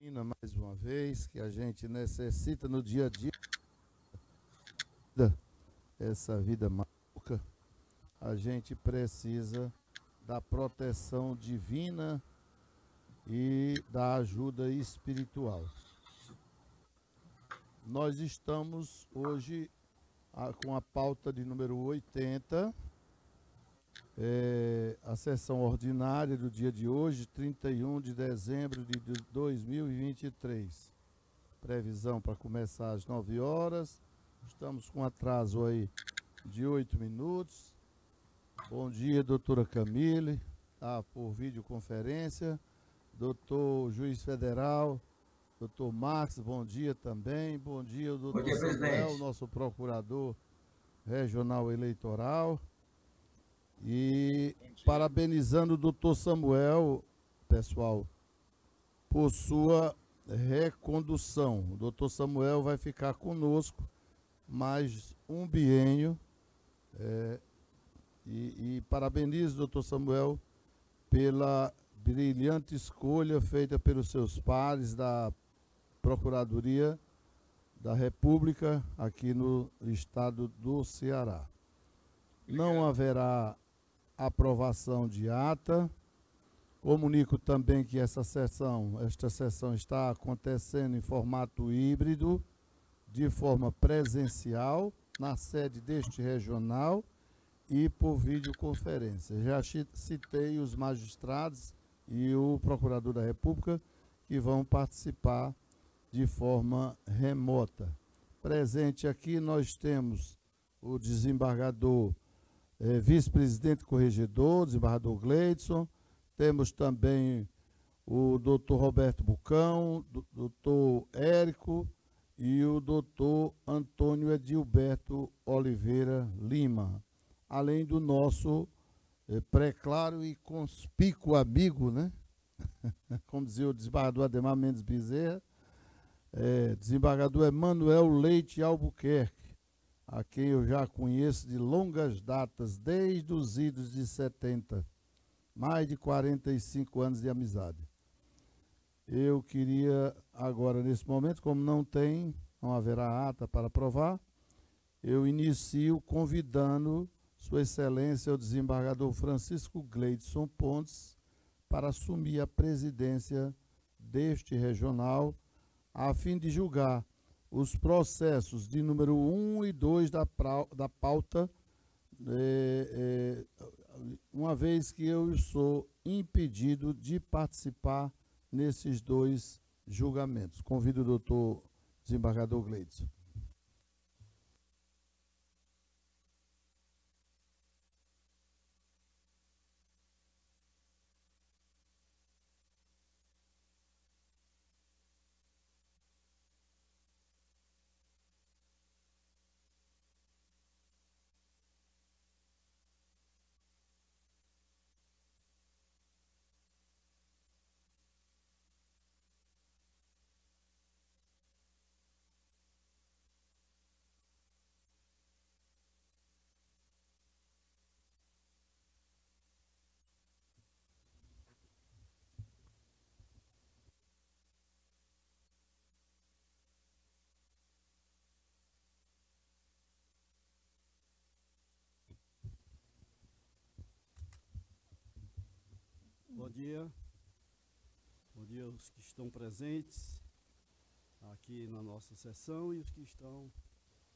Mais uma vez, que a gente necessita no dia a dia, essa vida maluca, a gente precisa da proteção divina e da ajuda espiritual. Nós estamos hoje com a pauta de número 80, a sessão ordinária do dia de hoje, 31 de dezembro de 2023. Previsão para começar às 9 horas. Estamos com atraso aí de 8 minutos. Bom dia, doutora Camille, por videoconferência. Doutor Juiz Federal, doutor Marcos, bom dia também. Bom dia, o doutor Samuel, presidente. Nosso procurador regional eleitoral. E parabenizando o doutor Samuel, pessoal, por sua recondução. O doutor Samuel vai ficar conosco mais um biênio. E parabenizo o doutor Samuel pela brilhante escolha feita pelos seus pares da Procuradoria da República aqui no estado do Ceará. Não haverá aprovação de ata. Comunico também que esta sessão está acontecendo em formato híbrido, de forma presencial, na sede deste regional e por videoconferência. Já citei os magistrados e o procurador da República que vão participar de forma remota. Presente aqui nós temos o desembargador, vice-presidente corregedor, desembargador Gleidson. Temos também o doutor Roberto Bucão, doutor Érico e o doutor Antônio Edilberto Oliveira Lima, além do nosso preclaro e conspícuo amigo, né? Como dizia o desembargador Ademar Mendes Bezerra, desembargador Emanuel Leite Albuquerque, a quem eu já conheço de longas datas, desde os idos de 70, mais de 45 anos de amizade. Eu queria agora, nesse momento, como não haverá ata para aprovar, eu inicio convidando Sua Excelência o desembargador Francisco Gleidson Pontes para assumir a presidência deste regional, a fim de julgar os processos de número 1 e 2 da pauta, uma vez que eu sou impedido de participar nesses dois julgamentos. Convido o doutor desembargador Gleidson. Bom dia. Bom dia aos que estão presentes aqui na nossa sessão e os que estão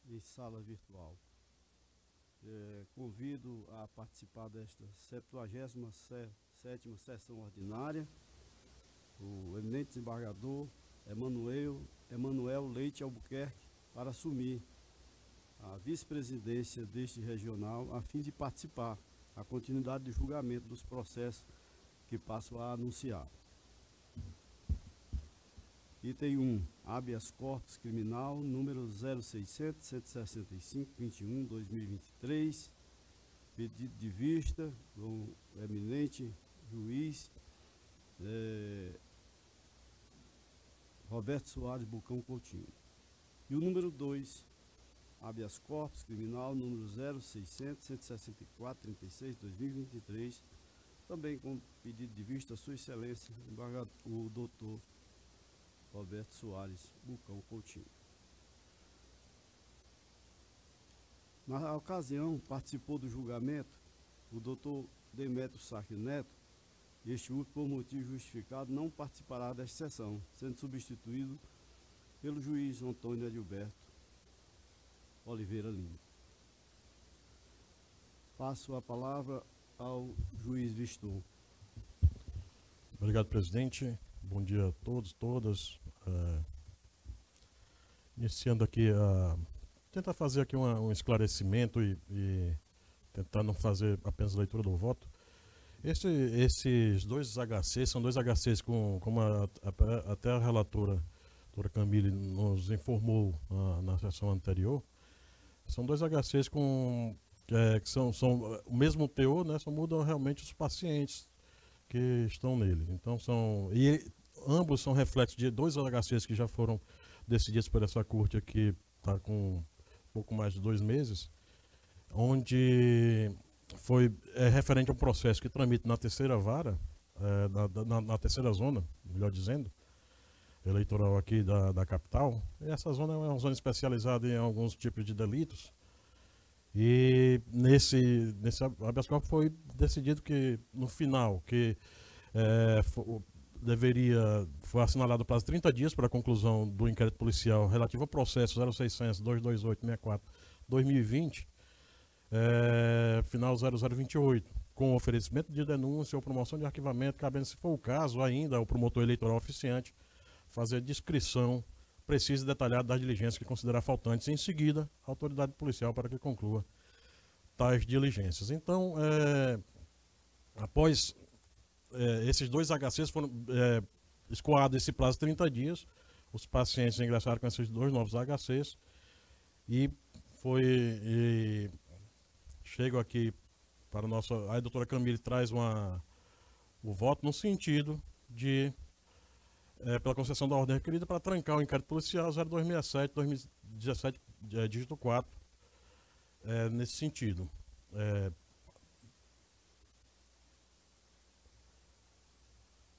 em sala virtual. Convido a participar desta 77ª sessão ordinária o eminente desembargador Emanuel Leite Albuquerque para assumir a vice-presidência deste regional a fim de participar a continuidade do julgamento dos processos que passo a anunciar. Item 1, habeas corpus criminal, número 0600-165-21-2023, pedido de vista do eminente juiz Roberto Soares Bucão Coutinho. E o número 2, habeas corpus criminal, número 0600-164-36-2023, também com pedido de vista, Sua Excelência, o doutor Roberto Soares Bucão Coutinho. Na ocasião, participou do julgamento o doutor Demetrio Sarque Neto. Este último, por motivo justificado, não participará desta sessão, sendo substituído pelo juiz Antônio Edilberto Oliveira Lima. Passo a palavra ao juiz Viston. Obrigado, presidente. Bom dia a todos, todas. Iniciando aqui, tentar fazer aqui um esclarecimento e tentar não fazer apenas leitura do voto. Esses dois HCs são dois HCs como até a relatora, doutora Camille, nos informou na sessão anterior. São dois HCs que são o mesmo teor, né, só mudam realmente os pacientes que estão nele. Então ambos são reflexos de dois HCs que já foram decididos por essa corte aqui, está com um pouco mais de 2 meses, onde foi referente a um processo que tramita na terceira vara, na terceira zona, melhor dizendo, eleitoral aqui da capital. E essa zona é uma zona especializada em alguns tipos de delitos. E nesse habeas corpus foi decidido que, no final, que foi assinalado o prazo de 30 dias para a conclusão do inquérito policial relativo ao processo 0600-228-64-2020, final 0028, com oferecimento de denúncia ou promoção de arquivamento, cabendo, se for o caso, ainda ao promotor eleitoral oficiante fazer a descrição precisa e detalhada das diligências que considerar faltantes, e em seguida a autoridade policial para que conclua tais diligências. Então, após esses dois HCs foram escoados esse prazo de 30 dias, os pacientes ingressaram com esses dois novos HCs e chego aqui para aí a doutora Camille traz o voto no sentido de pela concessão da ordem requerida para trancar o inquérito policial 0267-2017, dígito 4, nesse sentido.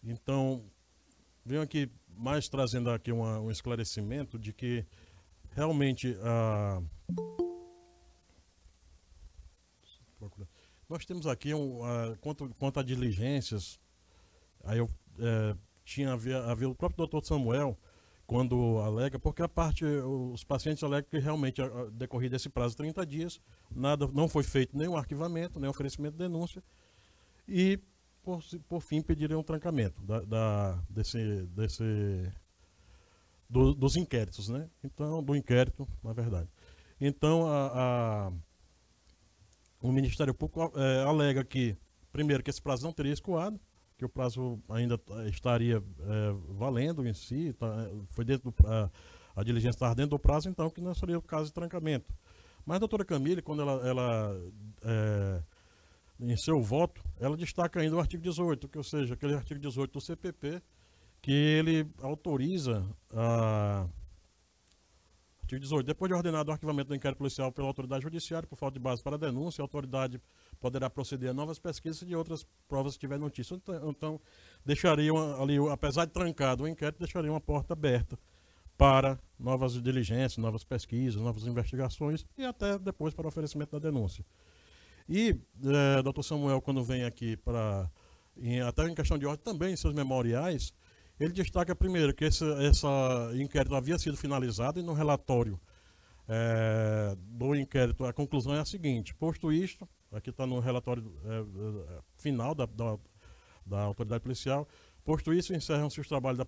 Então, venho aqui mais trazendo aqui um esclarecimento de que realmente nós temos aqui quanto a diligências, aí eu havia o próprio doutor Samuel, quando alega, porque os pacientes alegam que realmente, decorrido esse prazo de 30 dias, não foi feito nenhum arquivamento, nem oferecimento de denúncia, e, por fim, pediriam um trancamento dos inquéritos, né? Então, do inquérito, na verdade. Então, o Ministério Público alega que, primeiro, que esse prazo não teria escoado, que o prazo ainda estaria valendo em si, foi dentro a diligência estava dentro do prazo, então que não seria o caso de trancamento. Mas a doutora Camille, quando ela em seu voto, ela destaca ainda o artigo 18, ou seja, aquele artigo 18 do CPP, que ele autoriza artigo 18. Depois de ordenado o arquivamento do inquérito policial pela autoridade judiciária por falta de base para a denúncia, a autoridade poderá proceder a novas pesquisas e de outras provas se tiver notícia. Então deixariam ali, apesar de trancado o inquérito, deixariam uma porta aberta para novas diligências, novas pesquisas, novas investigações e até depois para o oferecimento da denúncia. E doutor Samuel, quando vem aqui até em questão de ordem também em seus memoriais, ele destaca primeiro que esse inquérito havia sido finalizado e no relatório do inquérito a conclusão é a seguinte: posto isto, aqui está no relatório final da autoridade policial, posto isso, encerram-se os trabalhos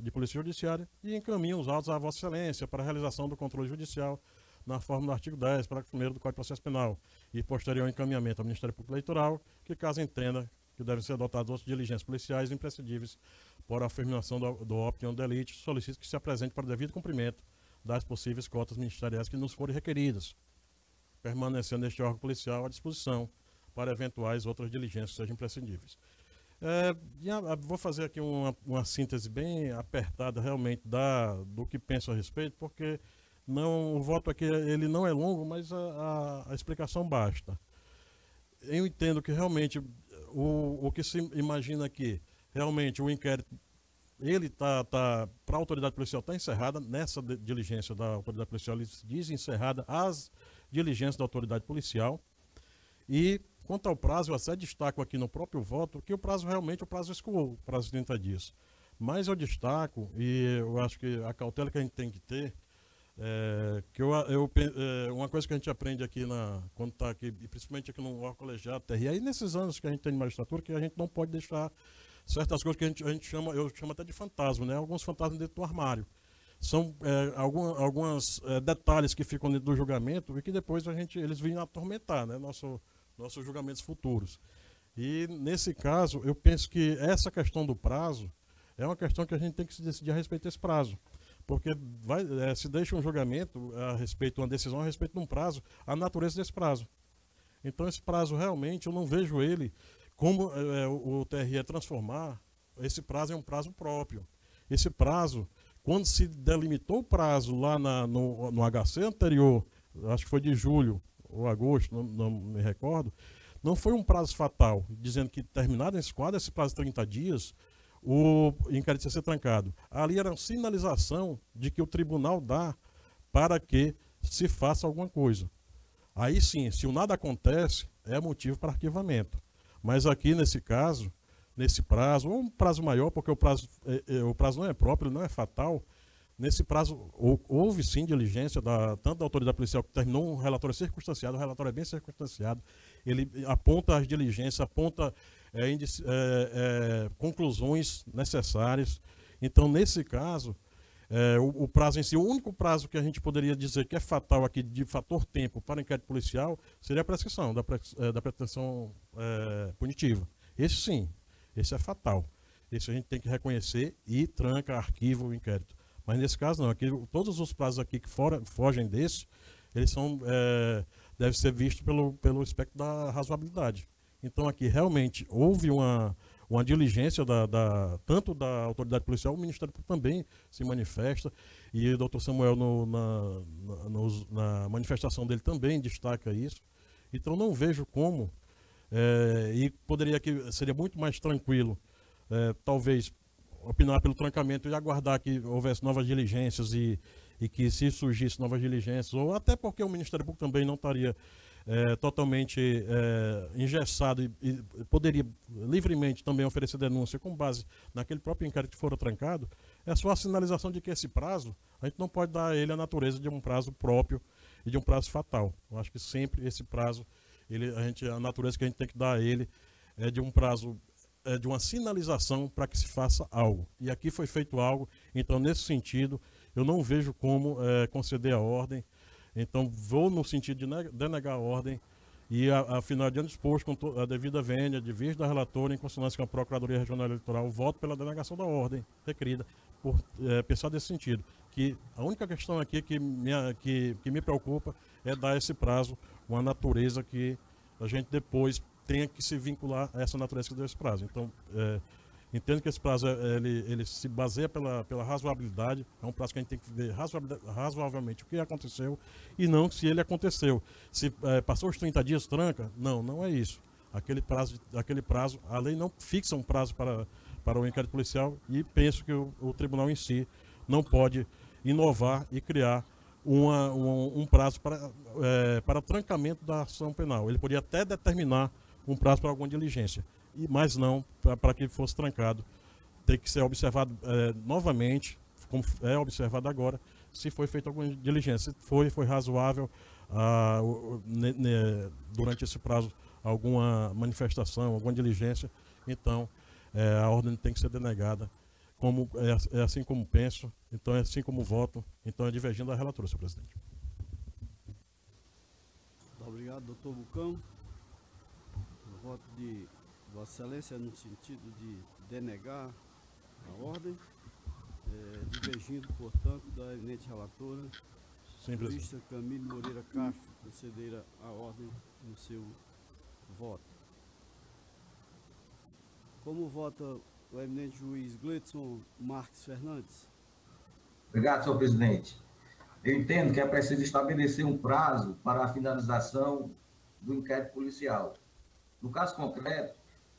de polícia judiciária e encaminham os autos à Vossa Excelência para a realização do controle judicial na forma do artigo 10, parágrafo 1º do Código de Processo Penal e posterior encaminhamento ao Ministério Público Eleitoral, que caso entenda que devem ser adotadas outras diligências policiais imprescindíveis para a afirmação do opinião da elite, solicito que se apresente para o devido cumprimento das possíveis cotas ministeriais que nos forem requeridas, permanecendo este órgão policial à disposição para eventuais outras diligências que sejam imprescindíveis. Vou fazer aqui uma síntese bem apertada realmente do que penso a respeito, porque o voto aqui ele não é longo, mas a explicação basta. Eu entendo que realmente o que se imagina aqui, realmente o inquérito ele para a autoridade policial está encerrada, nessa diligência da autoridade policial, ele diz encerrada as diligências da autoridade policial. E quanto ao prazo, eu até destaco aqui no próprio voto que o prazo realmente, o prazo escoou, o prazo de 30 dias. Mas eu destaco, e eu acho que a cautela que a gente tem que ter, uma coisa que a gente aprende aqui quando está aqui, e principalmente aqui no órgão colegiado, TRE, e nesses anos que a gente tem de magistratura, que a gente não pode deixar certas coisas que a gente chama, eu chamo até de fantasma, né? Alguns fantasmas dentro do armário. São alguns detalhes que ficam dentro do julgamento e que depois eles vêm atormentar, né? Nossos julgamentos futuros. E nesse caso, eu penso que essa questão do prazo é uma questão que a gente tem que se decidir a respeito desse prazo. Porque se deixa um julgamento a respeito, uma decisão a respeito de um prazo, a natureza desse prazo. Então esse prazo realmente, eu não vejo ele como o TRE transformar esse prazo em um prazo próprio. Esse prazo, quando se delimitou o prazo lá no HC anterior, acho que foi de julho ou agosto, não me recordo, não foi um prazo fatal, dizendo que terminado esse quadro, esse prazo de 30 dias, o inquérito ia ser trancado. Ali era uma sinalização de que o tribunal dá para que se faça alguma coisa. Aí sim, se o nada acontece, é motivo para arquivamento. Mas aqui, nesse caso, nesse prazo, ou um prazo maior, porque o prazo não é próprio, não é fatal, nesse prazo houve sim diligência, tanto da autoridade policial que terminou um relatório circunstanciado, o relatório é bem circunstanciado, ele aponta as diligências, aponta conclusões necessárias. Então, nesse caso, o prazo em si, o único prazo que a gente poderia dizer que é fatal aqui, de fator tempo para o inquérito policial, seria a prescrição da pretensão punitiva. Esse sim, esse é fatal. Esse a gente tem que reconhecer e tranca, arquiva o inquérito. Mas nesse caso não, aqui, todos os prazos aqui que fogem desse, eles devem ser vistos pelo aspecto da razoabilidade. Então aqui realmente houve uma diligência tanto da autoridade policial, o Ministério Público também se manifesta, e o doutor Samuel na manifestação dele também destaca isso. Então não vejo como, e seria muito mais tranquilo, talvez, opinar pelo trancamento e aguardar que houvesse novas diligências e que se surgisse novas diligências, ou até porque o Ministério Público também não estaria totalmente engessado e poderia livremente também oferecer denúncia com base naquele próprio inquérito que fora trancado, é só a sinalização de que esse prazo, a gente não pode dar a ele a natureza de um prazo próprio e de um prazo fatal. Eu acho que sempre esse prazo, a natureza que a gente tem que dar a ele é de um prazo, de uma sinalização para que se faça algo. E aqui foi feito algo, então nesse sentido, eu não vejo como conceder a ordem. Então, vou no sentido de denegar a ordem e, afinal, diante disposto com a devida vênia, de vista da relatora, em consonância com a Procuradoria Regional Eleitoral, voto pela denegação da ordem requerida, por pensar desse sentido. Que a única questão aqui que me preocupa é dar esse prazo, uma natureza que a gente depois tenha que se vincular a essa natureza que deu esse prazo. Então, entendo que esse prazo ele se baseia pela razoabilidade, é um prazo que a gente tem que ver razoavelmente o que aconteceu e não se ele aconteceu. Se passou os 30 dias, tranca? Não é isso. Aquele prazo, a lei não fixa um prazo para o inquérito policial e penso que o tribunal em si não pode inovar e criar um prazo para trancamento da ação penal. Ele podia até determinar um prazo para alguma diligência, mas não para que fosse trancado. Tem que ser observado novamente, como é observado agora, se foi feita alguma diligência. Se foi razoável durante esse prazo alguma manifestação, alguma diligência, então a ordem tem que ser denegada. É assim como penso, então é assim como voto, então é divergindo da relatora, senhor presidente. Muito obrigado, doutor Bucão. O voto de Vossa Excelência é no sentido de denegar a ordem, divergindo, portanto, da eminente relatora, jurista Camille Moreira Castro, conceder a ordem no seu voto. Como vota o eminente juiz Gleidson Marques Fernandes? Obrigado, senhor presidente. Eu entendo que é preciso estabelecer um prazo para a finalização do inquérito policial. No caso concreto,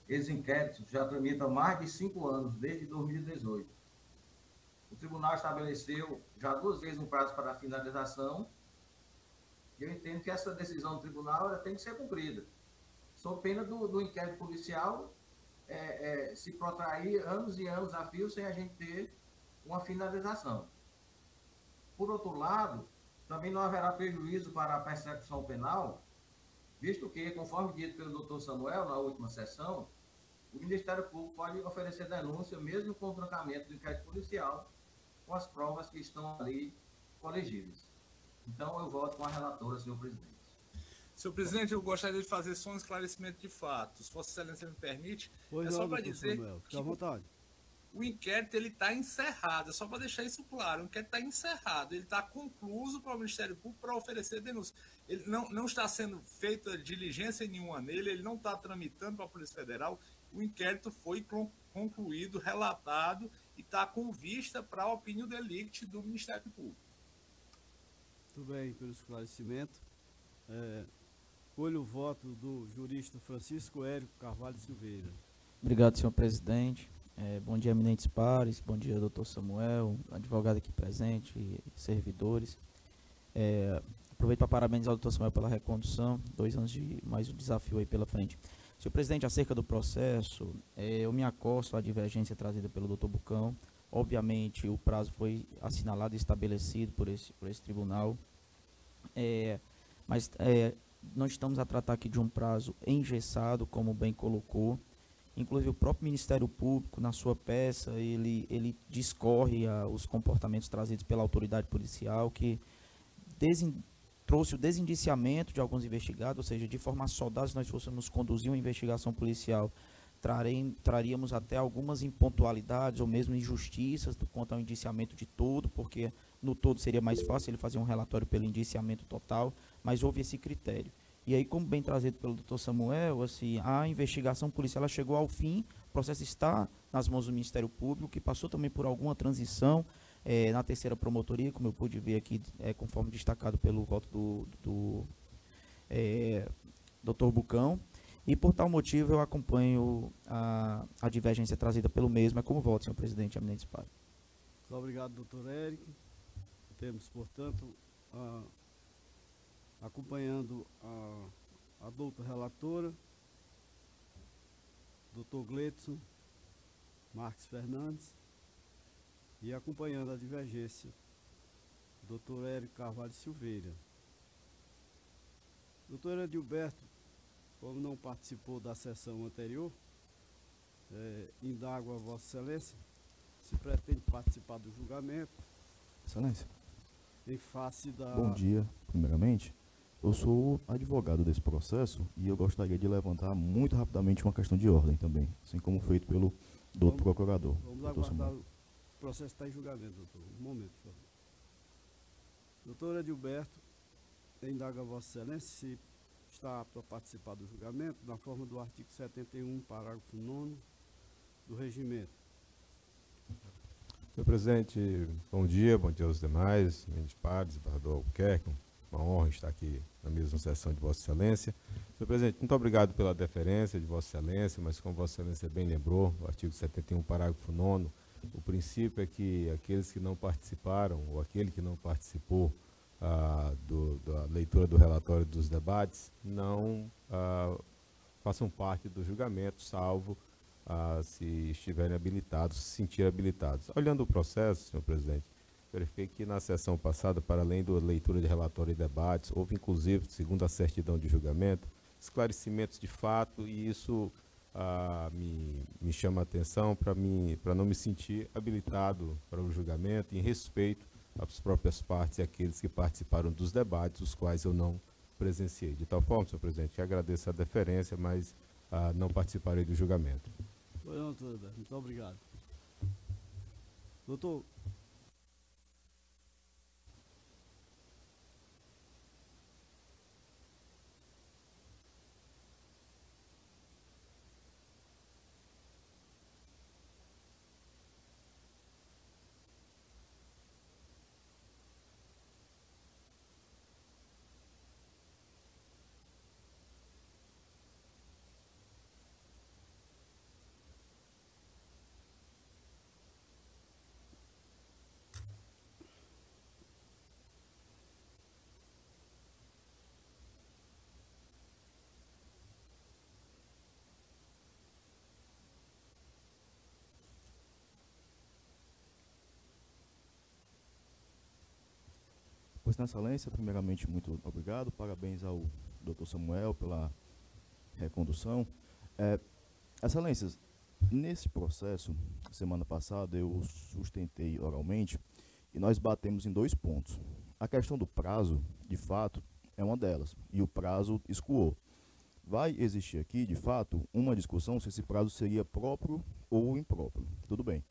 esse inquérito já tramita há mais de 5 anos, desde 2018. O tribunal estabeleceu já 2 vezes um prazo para a finalização, e eu entendo que essa decisão do tribunal ela tem que ser cumprida, sob pena do inquérito policial se protrair anos e anos a fio sem a gente ter uma finalização. Por outro lado, também não haverá prejuízo para a persecução penal, visto que, conforme dito pelo doutor Samuel na última sessão, o Ministério Público pode oferecer denúncia mesmo com o trancamento do inquérito policial, com as provas que estão ali colegíveis. Então, eu voto com a relatora, senhor presidente. Senhor presidente, eu gostaria de fazer só um esclarecimento de fatos. Vossa Excelência me permite? Pois é não, só para doutor dizer Samuel, fique que à vontade. o inquérito está encerrado, é só para deixar isso claro. O inquérito está encerrado, ele está concluso para o Ministério Público para oferecer denúncia. Ele não está sendo feita diligência nenhuma nele, ele não está tramitando para a Polícia Federal. O inquérito foi concluído, relatado e está com vista para a opinião delicte do Ministério Público. Muito bem, pelo esclarecimento. Colho o voto do jurista Francisco Érico Carvalho Silveira. Obrigado, senhor presidente. Bom dia, eminentes pares. Bom dia, doutor Samuel, advogado aqui presente e servidores. Aproveito para parabenizar o doutor Samuel pela recondução. 2 anos de mais um desafio aí pela frente. Senhor presidente, acerca do processo, eu me acosto à divergência trazida pelo doutor Bucão. Obviamente, o prazo foi assinalado e estabelecido por esse tribunal. Mas nós estamos a tratar aqui de um prazo engessado, como bem colocou. Inclusive, o próprio Ministério Público, na sua peça, ele discorre os comportamentos trazidos pela autoridade policial, que trouxe o desindiciamento de alguns investigados, ou seja, de forma soldada, se nós fôssemos conduzir uma investigação policial, traríamos até algumas impontualidades ou mesmo injustiças quanto ao indiciamento de todo, porque no todo seria mais fácil ele fazer um relatório pelo indiciamento total, mas houve esse critério. E aí, como bem trazido pelo doutor Samuel, assim, a investigação policial ela chegou ao fim, o processo está nas mãos do Ministério Público, que passou também por alguma transição na 3ª promotoria, como eu pude ver aqui, conforme destacado pelo voto do doutor Bucão. E por tal motivo eu acompanho a divergência trazida pelo mesmo. Como voto, senhor presidente, eminentes pares. Muito obrigado, doutor Érico. Temos, portanto, acompanhando a doutora relatora, doutor Gleidson Marques Fernandes, e acompanhando a divergência, doutor Érico Carvalho Silveira. Doutor Edilberto, como não participou da sessão anterior, indago a Vossa Excelência se pretende participar do julgamento. Excelência. Em face da... Bom dia, primeiramente. Eu sou advogado desse processo e eu gostaria de levantar muito rapidamente uma questão de ordem também, assim como feito pelo doutor procurador. Vamos aguardar, o processo está em julgamento, doutor. Um momento, por favor. Doutor Edilberto, indago a Vossa Excelência se está apto a participar do julgamento na forma do artigo 71, parágrafo 9º do regimento. Senhor presidente, bom dia aos demais, eminentes pares, embaixador Albuquerque, uma honra estar aqui na mesma sessão de Vossa Excelência. Senhor presidente, muito obrigado pela deferência de Vossa Excelência, mas como Vossa Excelência bem lembrou, o artigo 71, parágrafo 9º, o princípio é que aqueles que não participaram, ou aquele que não participou da leitura do relatório dos debates, não façam parte do julgamento, salvo se estiverem habilitados, se sentirem habilitados. Olhando o processo, senhor presidente, verifiquei que na sessão passada, para além da leitura de relatório e debates, houve inclusive, segundo a certidão de julgamento, esclarecimentos de fato, e isso me chama a atenção para não me sentir habilitado para o julgamento, em respeito às próprias partes e àqueles que participaram dos debates, os quais eu não presenciei. De tal forma, senhor presidente, que agradeço a deferência, mas não participarei do julgamento. Não, doutor Alberto, muito obrigado. Doutor, Vossa Excelência, primeiramente, muito obrigado. Parabéns ao Dr. Samuel pela recondução. Excelências, nesse processo, semana passada, eu sustentei oralmente e nós batemos em 2 pontos. A questão do prazo, de fato, é uma delas, e o prazo escoou. Vai existir aqui, de fato, uma discussão se esse prazo seria próprio ou impróprio. Tudo bem.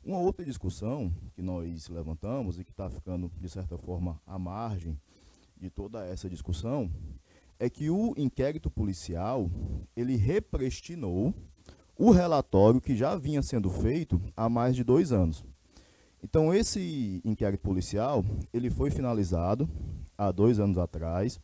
Uma outra discussão que nós levantamos e que está ficando, de certa forma, à margem de toda essa discussão, é que o inquérito policial, ele represtinou o relatório que já vinha sendo feito há mais de 2 anos. Então, esse inquérito policial, ele foi finalizado há 2 anos atrás,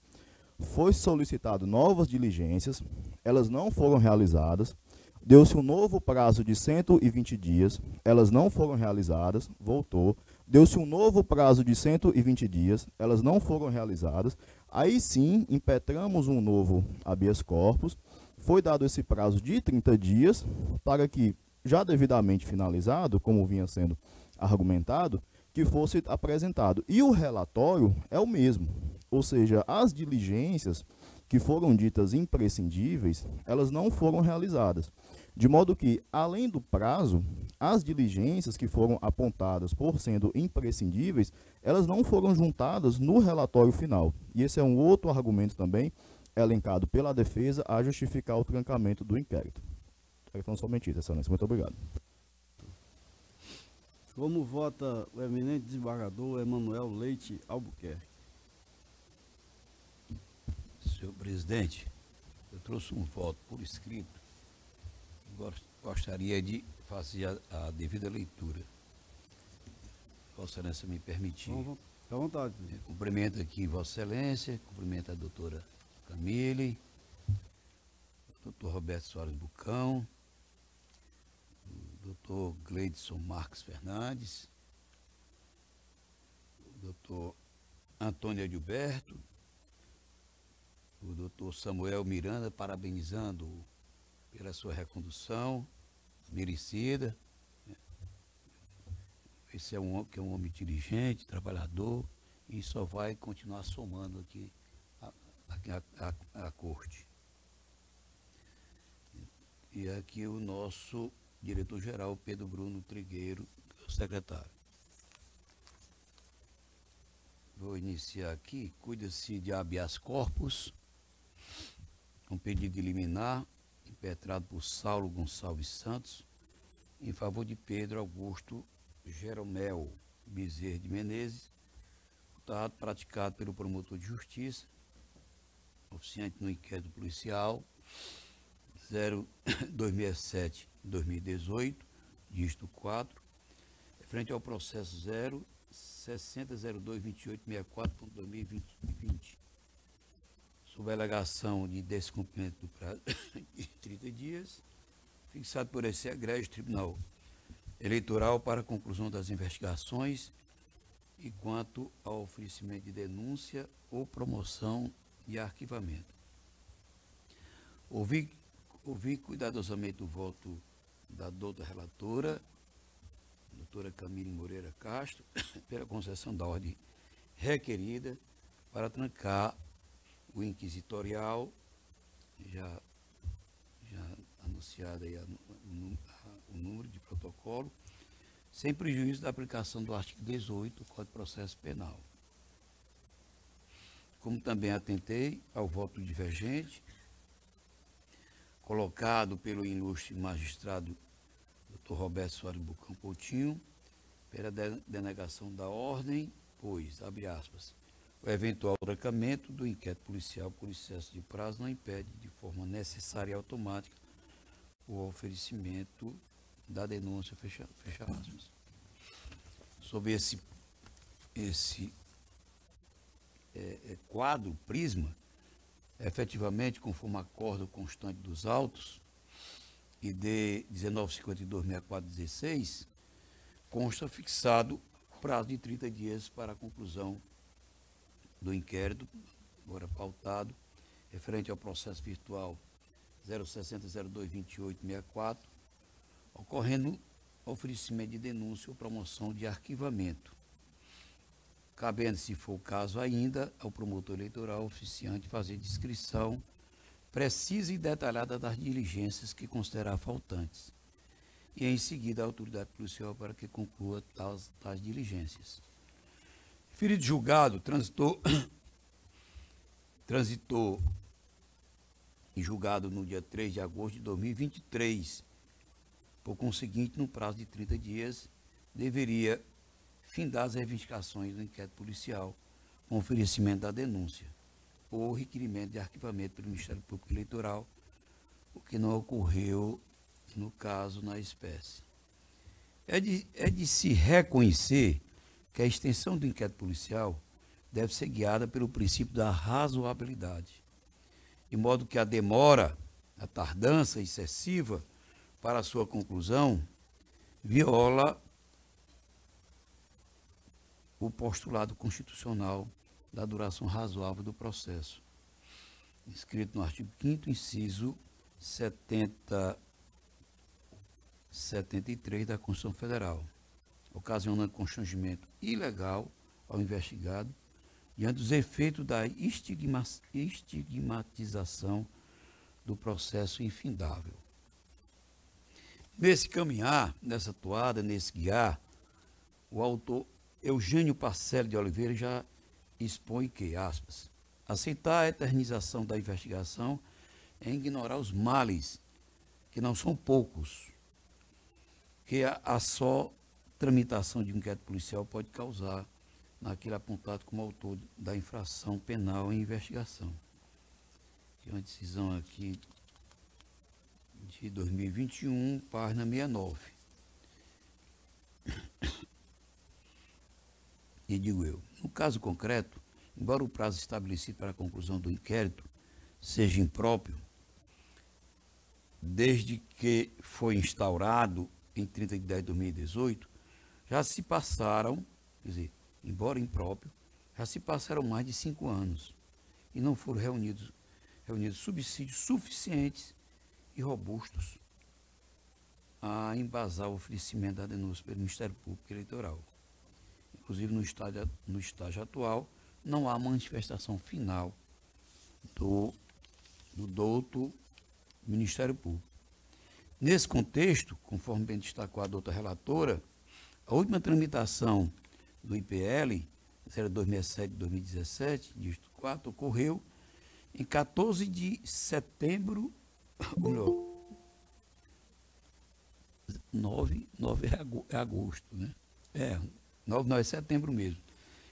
foi solicitado novas diligências, elas não foram realizadas, deu-se um novo prazo de 120 dias, elas não foram realizadas, voltou, deu-se um novo prazo de 120 dias, elas não foram realizadas, aí sim, impetramos um novo habeas corpus, foi dado esse prazo de 30 dias, para que, já devidamente finalizado, como vinha sendo argumentado, que fosse apresentado. E o relatório é o mesmo, ou seja, as diligências que foram ditas imprescindíveis, elas não foram realizadas. De modo que, além do prazo, as diligências que foram apontadas por sendo imprescindíveis, elas não foram juntadas no relatório final. E esse é um outro argumento também, elencado pela defesa, a justificar o trancamento do inquérito. Então, somente isso, Excelência. Muito obrigado. Como vota o eminente desembargador Emanuel Leite Albuquerque? Senhor presidente, eu trouxe um voto por escrito. Gostaria de fazer a devida leitura. Vossa Excelência me permitir. Fique à vontade. Cumprimento aqui Vossa Excelência, cumprimento a doutora Camille, o doutor Roberto Soares Bucão, o doutor Gleidson Marques Fernandes, o doutor Antônio Edilberto, o doutor Samuel Miranda, parabenizando pela sua recondução merecida. Esse é um homem que é um homem inteligente, trabalhador, e só vai continuar somando aqui a corte. E aqui o nosso diretor-geral, Pedro Bruno Trigueiro, secretário. Vou iniciar aqui. Cuida-se de habeas corpus, um pedido de liminar impetrado por Saulo Gonçalves Santos, em favor de Pedro Augusto Jeromel Bezerra de Menezes, ato praticado pelo promotor de justiça, oficiante no inquérito policial 0267-2018, dígito 4, frente ao processo 060022864.2020, sob a alegação de descumprimento do prazo de 30 dias, fixado por esse egrégio Tribunal Eleitoral para a conclusão das investigações e quanto ao oferecimento de denúncia ou promoção de arquivamento. Ouvi cuidadosamente o voto da doutora relatora, doutora Camille Moreira Castro, pela concessão da ordem requerida para trancar o inquisitorial, já anunciado aí o número de protocolo, sem prejuízo da aplicação do artigo 18 do Código de Processo Penal. Como também atentei ao voto divergente, colocado pelo ilustre magistrado Dr. Roberto Soares Bucão Coutinho, pela denegação da ordem, pois, abre aspas, o eventual trancamento do inquérito policial por excesso de prazo não impede de forma necessária e automática o oferecimento da denúncia, fecha aspas. Sobre esse quadro, prisma, efetivamente, conforme acordo constante dos autos, e de 1952-6416, consta fixado prazo de 30 dias para a conclusão do inquérito, agora pautado, referente ao processo virtual 060022864, ocorrendo oferecimento de denúncia ou promoção de arquivamento. cabendo, se for o caso ainda, ao promotor eleitoral oficiante fazer descrição precisa e detalhada das diligências que considerar faltantes, e em seguida a autoridade policial para que conclua tais diligências. Referido julgado transitou em julgado no dia 3 de agosto de 2023. Por conseguinte, no prazo de 30 dias, deveria findar as reivindicações do inquérito policial com oferecimento da denúncia ou requerimento de arquivamento pelo Ministério Público Eleitoral, o que não ocorreu, no caso, na espécie. É de se reconhecer que a extensão do inquérito policial deve ser guiada pelo princípio da razoabilidade, de modo que a demora, a tardança excessiva para a sua conclusão viola o postulado constitucional da duração razoável do processo, inscrito no artigo 5º, inciso 73 da Constituição Federal, ocasionando constrangimento ilegal ao investigado diante dos efeitos da estigmatização do processo infindável. Nesse caminhar, nessa toada, nesse guiar, o autor Eugênio Pacelli de Oliveira já expõe que, aspas, aceitar a eternização da investigação é ignorar os males, que não são poucos, que a só tramitação de um inquérito policial pode causar naquele apontado como autor da infração penal em investigação. Tem uma decisão aqui de 2021, página 69. E digo eu, no caso concreto, embora o prazo estabelecido para a conclusão do inquérito seja impróprio, desde que foi instaurado em 30 de 10 de 2018, já se passaram, quer dizer, embora impróprio, já se passaram mais de 5 anos e não foram reunidos subsídios suficientes e robustos a embasar o oferecimento da denúncia pelo Ministério Público Eleitoral. Inclusive, no estágio atual, não há manifestação final do douto Ministério Público. Nesse contexto, conforme bem destacou a doutora relatora, a última tramitação do IPL 0267 de 2017, dígito 4, ocorreu em 14 de setembro, ou melhor, 9 é agosto, né? 9 não, é setembro mesmo.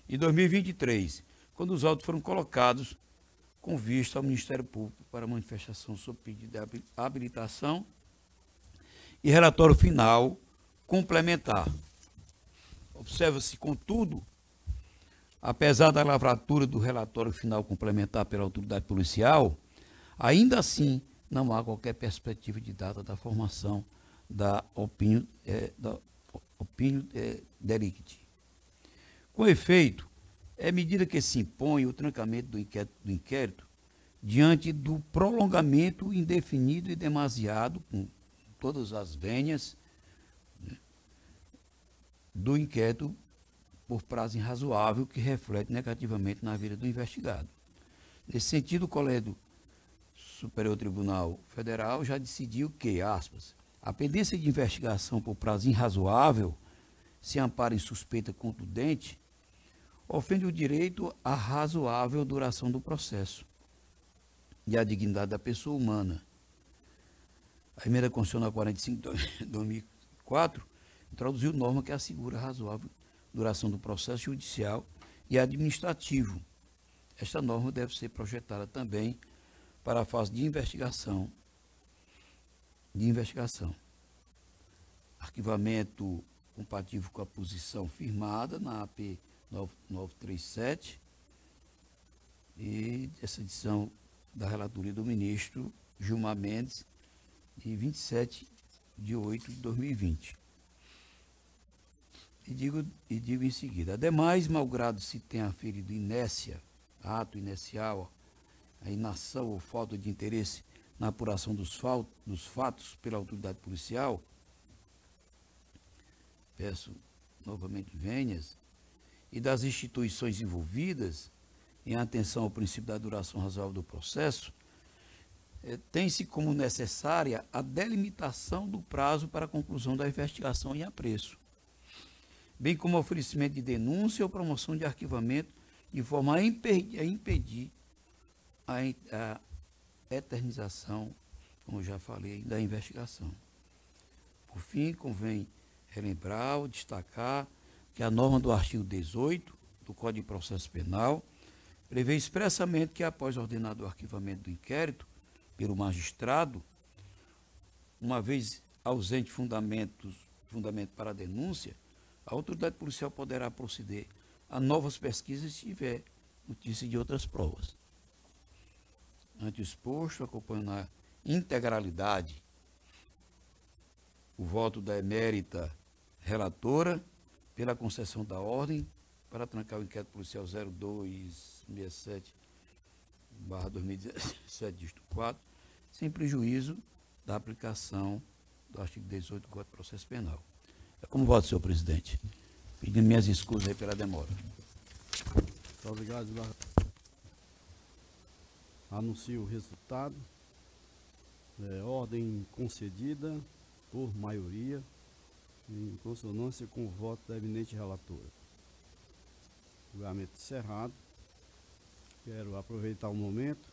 Em 2023, quando os autos foram colocados com vista ao Ministério Público para manifestação sob pedido de habilitação e relatório final complementar. Observa-se, contudo, apesar da lavratura do relatório final complementar pela autoridade policial, ainda assim não há qualquer perspectiva de data da formação da opinião delicti. Com efeito, é medida que se impõe o trancamento do inquérito diante do prolongamento indefinido e demasiado, com todas as vênias, né, do inquérito por prazo irrazoável que reflete negativamente na vida do investigado. Nesse sentido, o Colégio Superior Tribunal Federal já decidiu que, aspas, a pendência de investigação por prazo irrazoável se ampara em suspeita contundente, ofende o direito à razoável duração do processo e à dignidade da pessoa humana. A emenda constitucional 45 de 2004 introduziu norma que assegura a razoável duração do processo judicial e administrativo. Esta norma deve ser projetada também para a fase de investigação. Arquivamento compatível com a posição firmada na AP 937 e essa edição da relatoria do ministro Gilmar Mendes, de 27 de 8 de 2020. E digo em seguida, ademais, malgrado se tenha aferido inércia, ato inercial, a inação ou falta de interesse na apuração dos fatos pela autoridade policial, peço novamente vênias, e das instituições envolvidas, em atenção ao princípio da duração razoável do processo, tem-se como necessária a delimitação do prazo para a conclusão da investigação em apreço, bem como o oferecimento de denúncia ou promoção de arquivamento, de forma a impedir a eternização, como já falei, da investigação. Por fim, convém relembrar ou destacar que a norma do artigo 18 do Código de Processo Penal prevê expressamente que, após ordenado o arquivamento do inquérito pelo magistrado, uma vez ausente fundamento para a denúncia, a autoridade policial poderá proceder a novas pesquisas se tiver notícia de outras provas. Ante o exposto, acompanhando a integralidade o voto da emérita relatora pela concessão da ordem para trancar o inquérito policial 0267/2017, dígito 4, sem prejuízo da aplicação do artigo 18 do Código de Processo Penal. É como voto, senhor presidente. Pedindo minhas escusas aí pela demora. Muito obrigado, desembargador. Anuncio o resultado. Ordem concedida por maioria, em consonância com o voto da eminente relatora. Julgamento encerrado. Quero aproveitar o momento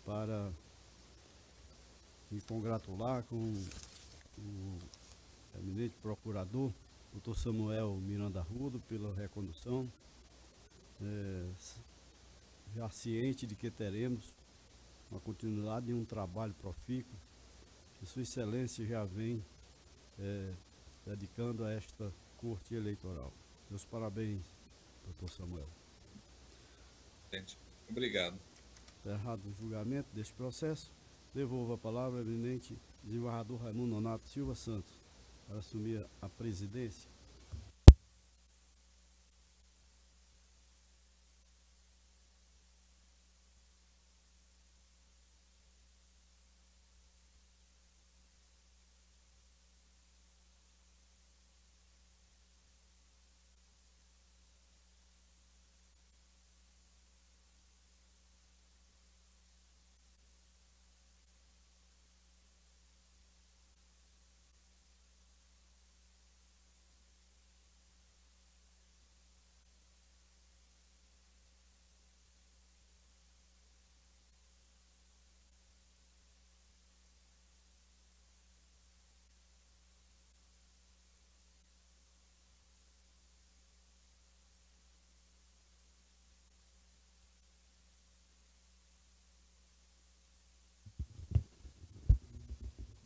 para me congratular com o eminente procurador, Dr. Samuel Miranda Arruda, pela recondução. Já ciente de que teremos uma continuidade de um trabalho profícuo que Sua Excelência já vem dedicando a esta Corte Eleitoral. Meus parabéns, Dr. Samuel. Gente, obrigado. Encerrado o julgamento deste processo, devolvo a palavra ao eminente desembargador Raimundo Nonato Silva Santos para assumir a presidência.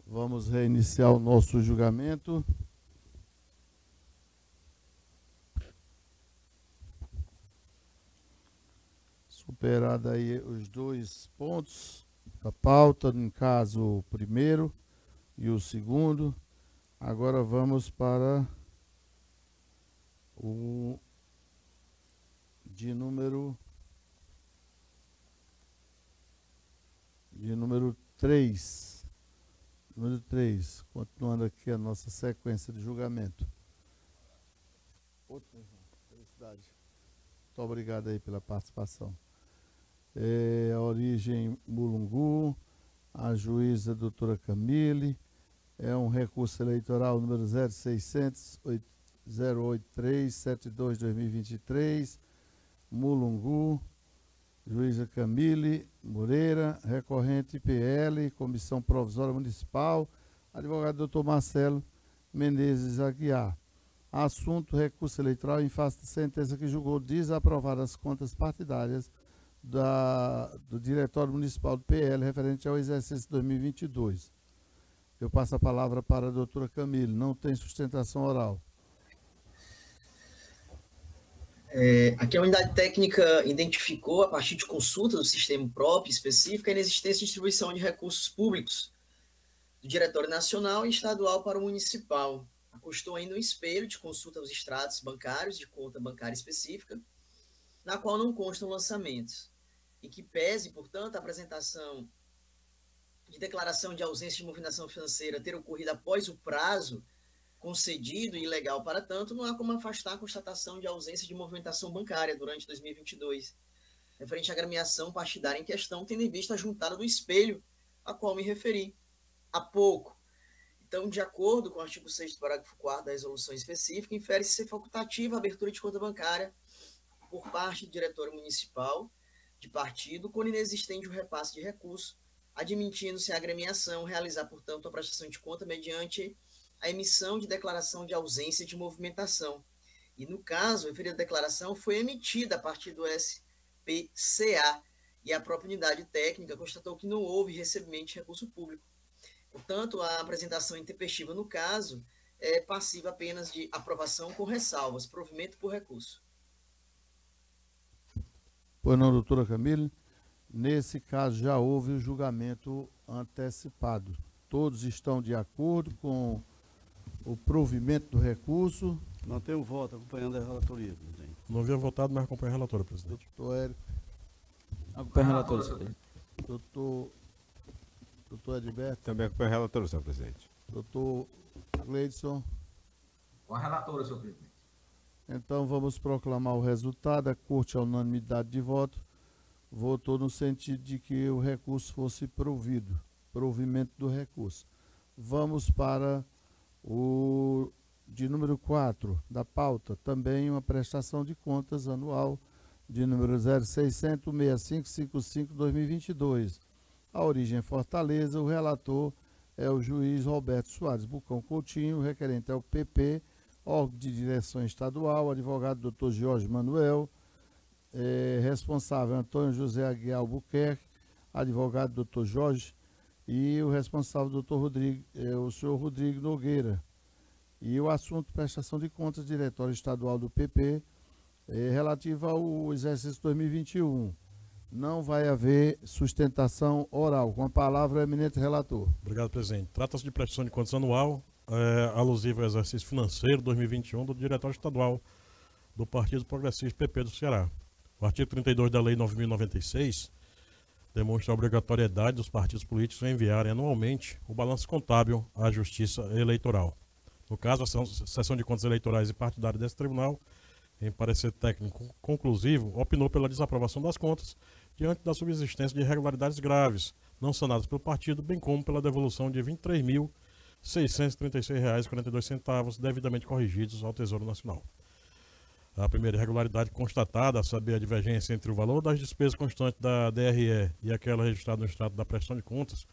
Vamos reiniciar o nosso julgamento. Superado aí os 2 pontos da pauta, no caso o primeiro e o segundo, agora vamos para o de número 3. Número 3, continuando aqui a nossa sequência de julgamento. Felicidade. Muito obrigado aí pela participação. A origem Mulungu, a juíza doutora Camille, é um recurso eleitoral número 0600-083-72-2023, Mulungu, juíza Camille Moreira, recorrente PL, Comissão Provisória Municipal, advogado doutor Marcelo Menezes Aguiar. Assunto, recurso eleitoral em face de sentença que julgou desaprovar as contas partidárias do Diretório Municipal do PL, referente ao exercício 2022. Eu passo a palavra para a doutora Camille, não tem sustentação oral. Aqui a unidade técnica identificou, a partir de consulta do sistema próprio específico, a inexistência de distribuição de recursos públicos do Diretório Nacional e Estadual para o Municipal. Acostou ainda um espelho de consulta aos extratos bancários de conta bancária específica, na qual não constam lançamentos, e que pese, portanto, a apresentação de declaração de ausência de movimentação financeira ter ocorrido após o prazo concedido e ilegal para tanto, não há como afastar a constatação de ausência de movimentação bancária durante 2022, referente à agremiação partidária em questão, tendo em vista a juntada do espelho, a qual me referi há pouco. Então, de acordo com o artigo 6º, parágrafo 4º da resolução específica, infere-se ser facultativa a abertura de conta bancária por parte do diretório municipal de partido, quando inexistente o repasse de recurso, admitindo-se a agremiação realizar, portanto, a prestação de conta mediante a emissão de declaração de ausência de movimentação. E, no caso, a referida declaração foi emitida a partir do SPCA, e a própria unidade técnica constatou que não houve recebimento de recurso público. Portanto, a apresentação intempestiva, no caso, é passiva apenas de aprovação com ressalvas, provimento por recurso. Pois não, doutora Camille? Nesse caso, já houve o julgamento antecipado. Todos estão de acordo com o provimento do recurso? Mantém o voto, acompanhando a relatoria, presidente. Não havia votado, mas acompanha a relatora, presidente. Doutor Érico. Acompanha a relatora, senhor presidente. Doutor Edberto. Também acompanha a relatora, senhor presidente. Doutor Gleidson. Com a relatora, senhor presidente. Então, vamos proclamar o resultado. A Corte, à unanimidade de voto, votou no sentido de que o recurso fosse provido, provimento do recurso. Vamos para o de número 4 da pauta, também uma prestação de contas anual de número 0600-6555-2022. A origem é Fortaleza, o relator é o juiz Roberto Soares Bucão Coutinho, o requerente é o PP, órgão de direção estadual, advogado Dr. Jorge Manuel, responsável Antônio José Aguiar Albuquerque, advogado Dr. Jorge, e o responsável Dr. Rodrigo, o senhor Rodrigo Nogueira. E o assunto prestação de contas, diretório estadual do PP, relativo ao exercício 2021. Não vai haver sustentação oral. Com a palavra, o eminente relator. Obrigado, presidente. Trata-se de prestação de contas anual, alusivo ao exercício financeiro 2021 do Diretório Estadual do Partido Progressista PP do Ceará. O artigo 32 da Lei 9.096 demonstra a obrigatoriedade dos partidos políticos em enviarem anualmente o balanço contábil à Justiça Eleitoral. No caso, a Seção de Contas Eleitorais e Partidárias desse tribunal, em parecer técnico conclusivo, opinou pela desaprovação das contas diante da subsistência de irregularidades graves, não sanadas pelo partido, bem como pela devolução de R$ 23.636,42, devidamente corrigidos ao Tesouro Nacional. A primeira irregularidade constatada, a saber, a divergência entre o valor das despesas constantes da DRE e aquela registrada no extrato da prestação de contas,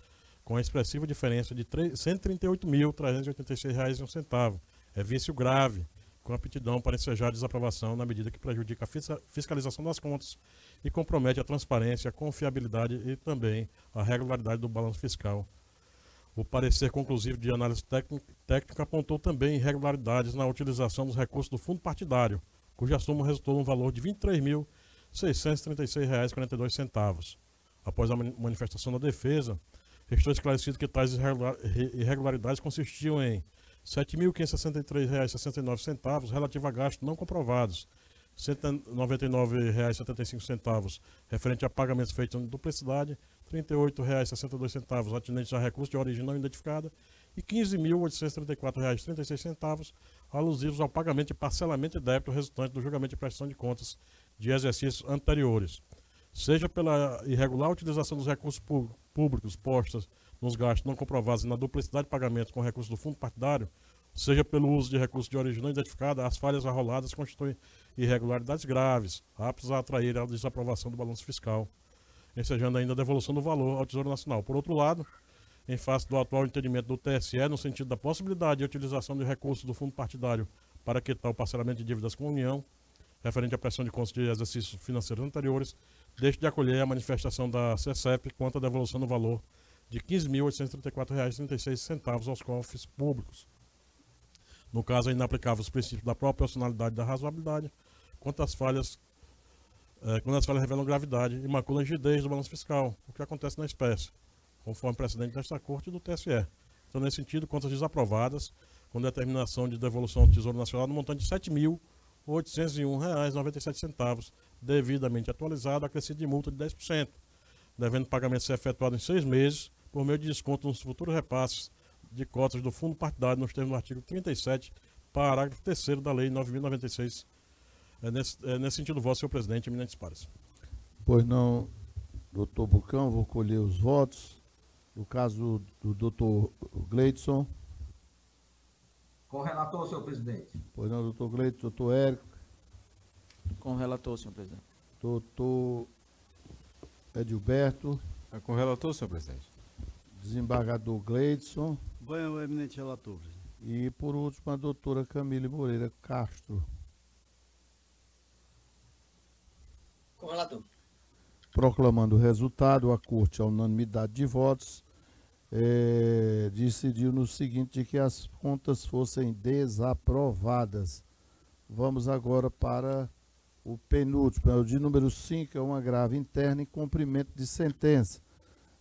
com a expressiva diferença de R$ 138.386,01. É vício grave, com aptidão para ensejar a desaprovação na medida que prejudica a fiscalização das contas e compromete a transparência, a confiabilidade e também a regularidade do balanço fiscal. O parecer conclusivo de análise técnica apontou também irregularidades na utilização dos recursos do fundo partidário, cuja soma resultou num valor de R$ 23.636,42. Após a manifestação da defesa, restou esclarecido que tais irregularidades consistiam em R$ 7.563,69 relativo a gastos não comprovados, R$ 199,75 referente a pagamentos feitos em duplicidade, R$ 38,62 atinentes a recursos de origem não identificada e R$ 15.834,36 alusivos ao pagamento de parcelamento de débito resultante do julgamento de prestação de contas de exercícios anteriores, seja pela irregular utilização dos recursos públicos postos nos gastos não comprovados e na duplicidade de pagamentos com recursos do fundo partidário, seja pelo uso de recursos de origem não identificada, as falhas arroladas constituem irregularidades graves, aptas a atrair a desaprovação do balanço fiscal, ensejando ainda a devolução do valor ao Tesouro Nacional. Por outro lado, em face do atual entendimento do TSE, no sentido da possibilidade de utilização de recursos do fundo partidário para quitar o parcelamento de dívidas com a União, referente à prestação de contas de exercícios financeiros anteriores, deixe de acolher a manifestação da CECEP quanto à devolução do valor de R$ 15.834,36 aos cofres públicos. No caso, ainda aplicava os princípios da proporcionalidade e da razoabilidade, quando as falhas revelam gravidade e maculam a rigidez do balanço fiscal, o que acontece na espécie, conforme precedente desta Corte e do TSE. Então, nesse sentido, contas desaprovadas, com determinação de devolução ao Tesouro Nacional no montante de R$ 7.801,97, devidamente atualizado, acrescido de multa de 10%, devendo o pagamento ser efetuado em 6 meses, por meio de desconto nos futuros repasses de cotas do fundo partidário nos termos do artigo 37, parágrafo 3º da Lei 9.096. Nesse sentido, voto, senhor presidente, eminentes pares. Pois não, doutor Bucão, vou colher os votos. No caso do doutor Gleidson. Com o relator, senhor presidente. Pois não, doutor Gleidson, doutor Érico. Com o relator, senhor presidente. Doutor Edilberto. Com o relator, senhor presidente. Desembargador Gleidson. Banho, eminente relator, presidente. E, por último, a doutora Camille Moreira Castro. Com o relator. Proclamando o resultado, a Corte, à unanimidade de votos, decidiu no seguinte, de que as contas fossem desaprovadas. Vamos agora para o penúltimo, o de número 5, é um agravo interno em cumprimento de sentença.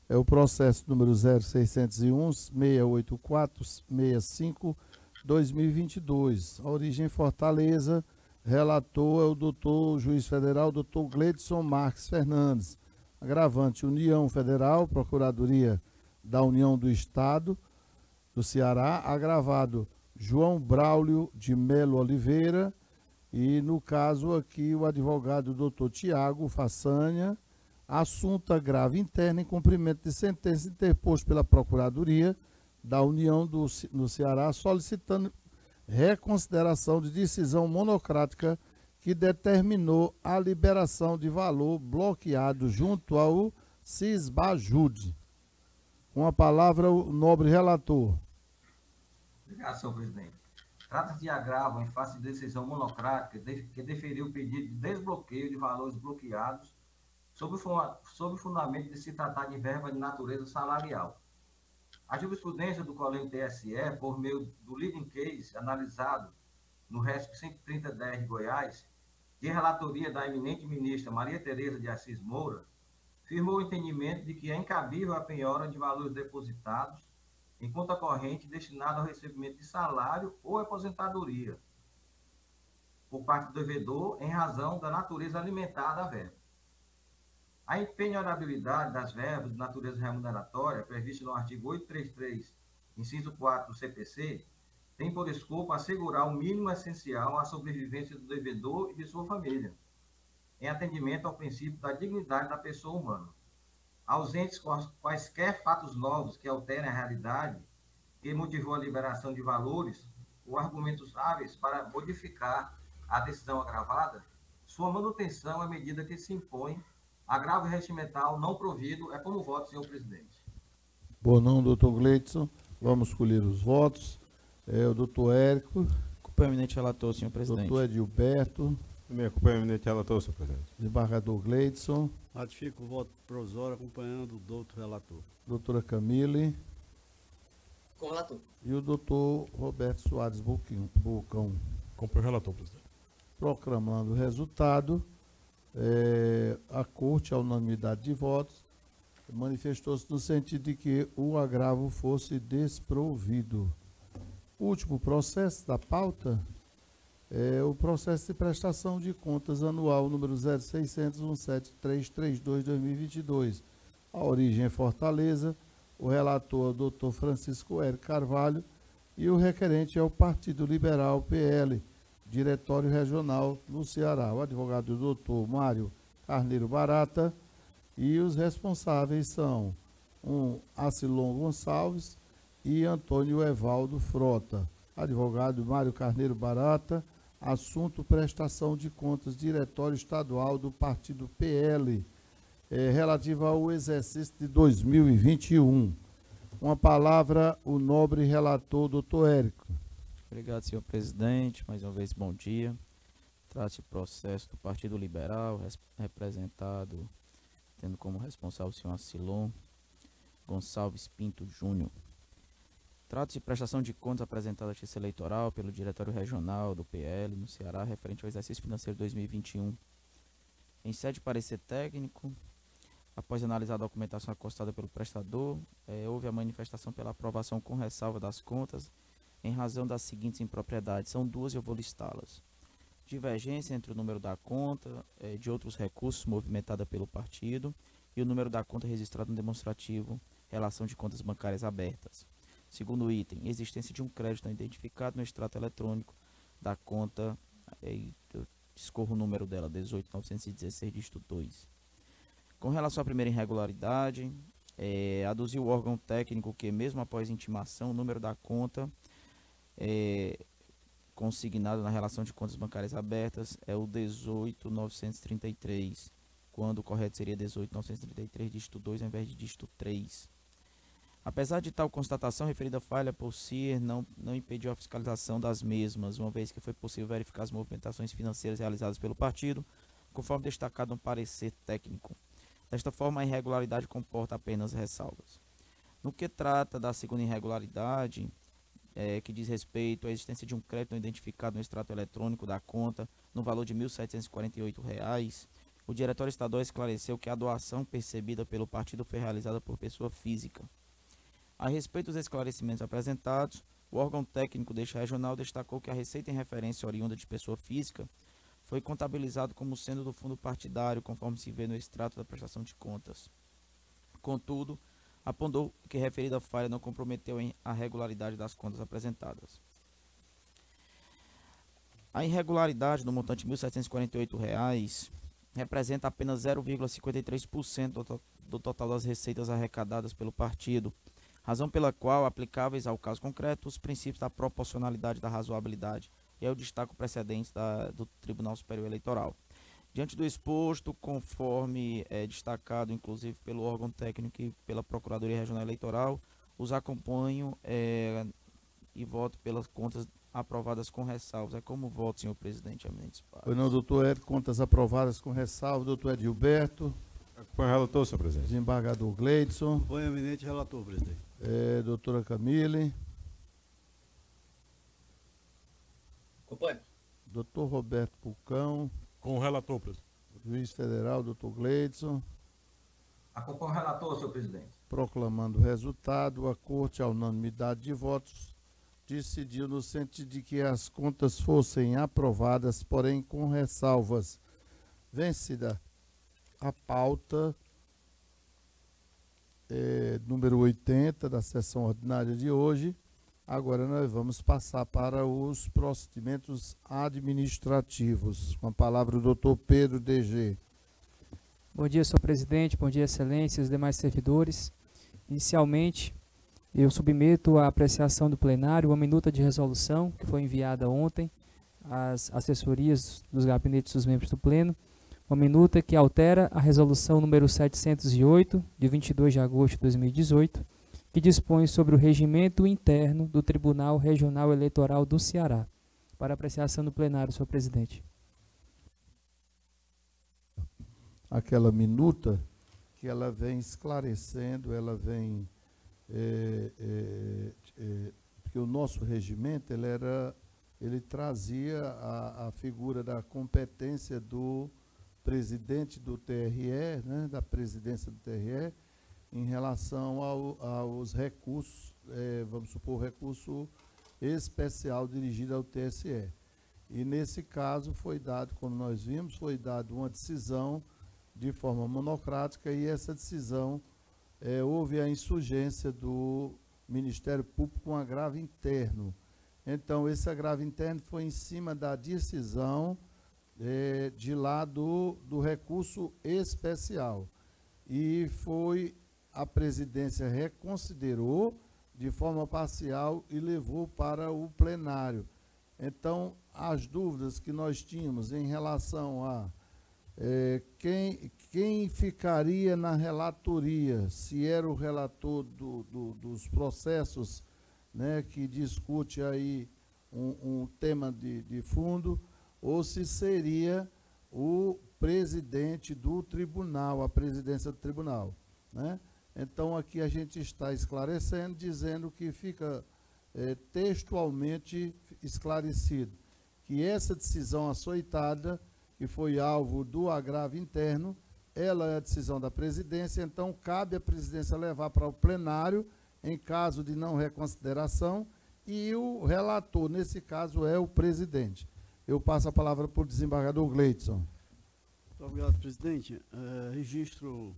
É o processo número 0601-684-65-2022. A origem Fortaleza, relator é o doutor juiz federal, doutor Gleidson Marques Fernandes. Agravante, União Federal, Procuradoria da União do Estado do Ceará. Agravado, João Braulio de Melo Oliveira. E no caso aqui, o advogado doutor Tiago Façanha. Assunto agravo interno em cumprimento de sentença interposto pela Procuradoria da União no Ceará, solicitando reconsideração de decisão monocrática que determinou a liberação de valor bloqueado junto ao Cisbajude. Com a palavra, o nobre relator. Obrigado, senhor presidente. Trata-se de agravo em face de decisão monocrática que deferiu o pedido de desbloqueio de valores bloqueados sob o fundamento de se tratar de verba de natureza salarial. A jurisprudência do Colégio TSE, por meio do leading case analisado no RESP 130-10 de Goiás, de relatoria da eminente ministra Maria Tereza de Assis Moura, firmou o entendimento de que é incabível a penhora de valores depositados em conta corrente destinada ao recebimento de salário ou aposentadoria por parte do devedor em razão da natureza alimentar da verba. A impenhorabilidade das verbas de natureza remuneratória, prevista no artigo 833, inciso 4 do CPC, tem por escopo assegurar o mínimo essencial à sobrevivência do devedor e de sua família, em atendimento ao princípio da dignidade da pessoa humana. Ausentes quaisquer fatos novos que alterem a realidade que motivou a liberação de valores ou argumentos hábeis para modificar a decisão agravada, sua manutenção à medida que se impõe agravo regimental não provido. É como voto, senhor presidente. Bom, não, doutor Gleidson. Vamos escolher os votos. O doutor Érico. Com o eminente relator, senhor presidente. Doutor Edilberto. Também acompanho o eminente relator, senhor presidente. Desembargador Gleidson. Ratifico o voto provisório acompanhando o doutor relator. Doutora Camille. Com o relator. E o doutor Roberto Soares Bucão. Acompanho o relator, presidente. Proclamando o resultado, a Corte, à unanimidade de votos, manifestou-se no sentido de que o agravo fosse desprovido. O último processo da pauta é o processo de prestação de contas anual número 0600-17332-2022. A origem é Fortaleza, o relator é o doutor Francisco Hélio Carvalho e o requerente é o Partido Liberal PL, Diretório Regional no Ceará. O advogado doutor Mário Carneiro Barata e os responsáveis são Acilon Gonçalves e Antônio Evaldo Frota. Advogado Mário Carneiro Barata, assunto prestação de contas, Diretório Estadual do Partido PL, relativo ao exercício de 2021. Uma palavra, o nobre relator, doutor Érico. Obrigado, senhor presidente. Mais uma vez, bom dia. Trata-se de processo do Partido Liberal, representado, tendo como responsável o senhor Acilon Gonçalves Pinto Júnior. Trata-se de prestação de contas apresentada à Justiça Eleitoral pelo Diretório Regional do PL no Ceará, referente ao exercício financeiro 2021. Em sede de parecer técnico, após analisar a documentação acostada pelo prestador, houve a manifestação pela aprovação com ressalva das contas, em razão das seguintes impropriedades. São duas e eu vou listá-las. Divergência entre o número da conta de outros recursos movimentada pelo partido e o número da conta registrado no demonstrativo relação de contas bancárias abertas. Segundo item, existência de um crédito não identificado no extrato eletrônico da conta, eu discorro o número dela, 18.916, dígito 2. Com relação à primeira irregularidade, aduziu o órgão técnico que, mesmo após intimação, o número da conta consignado na relação de contas bancárias abertas é o 18.933, quando o correto seria 18.933, dígito 2, ao invés de dígito 3. Apesar de tal constatação, a referida falha por si não impediu a fiscalização das mesmas, uma vez que foi possível verificar as movimentações financeiras realizadas pelo partido, conforme destacado no parecer técnico. Desta forma, a irregularidade comporta apenas ressalvas. No que trata da segunda irregularidade, que diz respeito à existência de um crédito não identificado no extrato eletrônico da conta, no valor de R$ 1.748, o Diretório Estadual esclareceu que a doação percebida pelo partido foi realizada por pessoa física. A respeito dos esclarecimentos apresentados, o órgão técnico deste regional destacou que a receita em referência oriunda de pessoa física foi contabilizado como sendo do fundo partidário, conforme se vê no extrato da prestação de contas. Contudo, apontou que a referida falha não comprometeu a regularidade das contas apresentadas. A irregularidade do montante R$ 1.748 representa apenas 0,53% do total das receitas arrecadadas pelo partido, razão pela qual, aplicáveis ao caso concreto, os princípios da proporcionalidade e da razoabilidade, e eu destaco precedentes do Tribunal Superior Eleitoral. Diante do exposto, conforme destacado, inclusive, pelo órgão técnico e pela Procuradoria Regional Eleitoral, os acompanho e voto pelas contas aprovadas com ressalvas. É como voto, senhor presidente, eminentes pares. Pois não, doutor Ed, contas aprovadas com ressalvas. Doutor Edilberto. Acompanho o relator, senhor presidente. Desembargador Gleidson. Acompanho, eminente relator, presidente. Doutora Camille. Acompanho. Doutor Roberto Pulcão. Com o relator, presidente. Juiz Federal, doutor Gleidson. Acompanho o relator, senhor presidente. Proclamando o resultado, a Corte, à unanimidade de votos, decidiu no sentido de que as contas fossem aprovadas, porém com ressalvas. Vencida a pauta número 80 da sessão ordinária de hoje, agora nós vamos passar para os procedimentos administrativos. Com a palavra o doutor Pedro DG. Bom dia, senhor presidente, bom dia, excelências, demais servidores. Inicialmente, eu submeto à apreciação do plenário uma minuta de resolução que foi enviada ontem às assessorias dos gabinetes dos membros do pleno, uma minuta que altera a resolução número 708, de 22 de agosto de 2018, que dispõe sobre o regimento interno do Tribunal Regional Eleitoral do Ceará. Para apreciação do plenário, senhor presidente. Aquela minuta que ela vem esclarecendo, ela vem... porque o nosso regimento, ele trazia a figura da competência do presidente do TRE, né, da presidência do TRE, em relação aos recursos, vamos supor, recurso especial dirigido ao TSE. E nesse caso foi dado, como nós vimos, foi dada uma decisão de forma monocrática e essa decisão houve a insurgência do Ministério Público com agravo interno. Então, esse agravo interno foi em cima da decisão de lá do recurso especial. E foi, a presidência reconsiderou de forma parcial e levou para o plenário. Então, as dúvidas que nós tínhamos em relação a quem ficaria na relatoria, se era o relator dos processos, né, que discute aí um tema de fundo, ou se seria o presidente do tribunal, a presidência do tribunal, né? Então, aqui a gente está esclarecendo, dizendo que fica textualmente esclarecido que essa decisão açoitada, que foi alvo do agravo interno, ela é a decisão da presidência, então cabe à presidência levar para o plenário, em caso de não reconsideração, e o relator, nesse caso, é o presidente. Eu passo a palavra para o desembargador Gleidson. Muito obrigado, presidente. Registro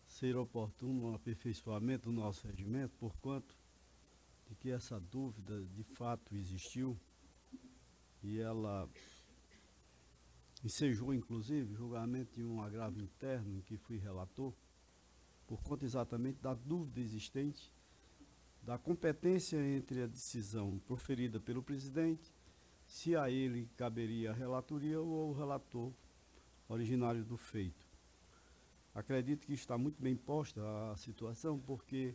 ser oportuno o aperfeiçoamento do nosso regimento, porquanto de que essa dúvida de fato existiu e ela ensejou, inclusive, julgamento de um agravo interno em que fui relator, por conta exatamente da dúvida existente da competência entre a decisão proferida pelo presidente, se a ele caberia a relatoria ou ao relator originário do feito. Acredito que está muito bem posta a situação, porque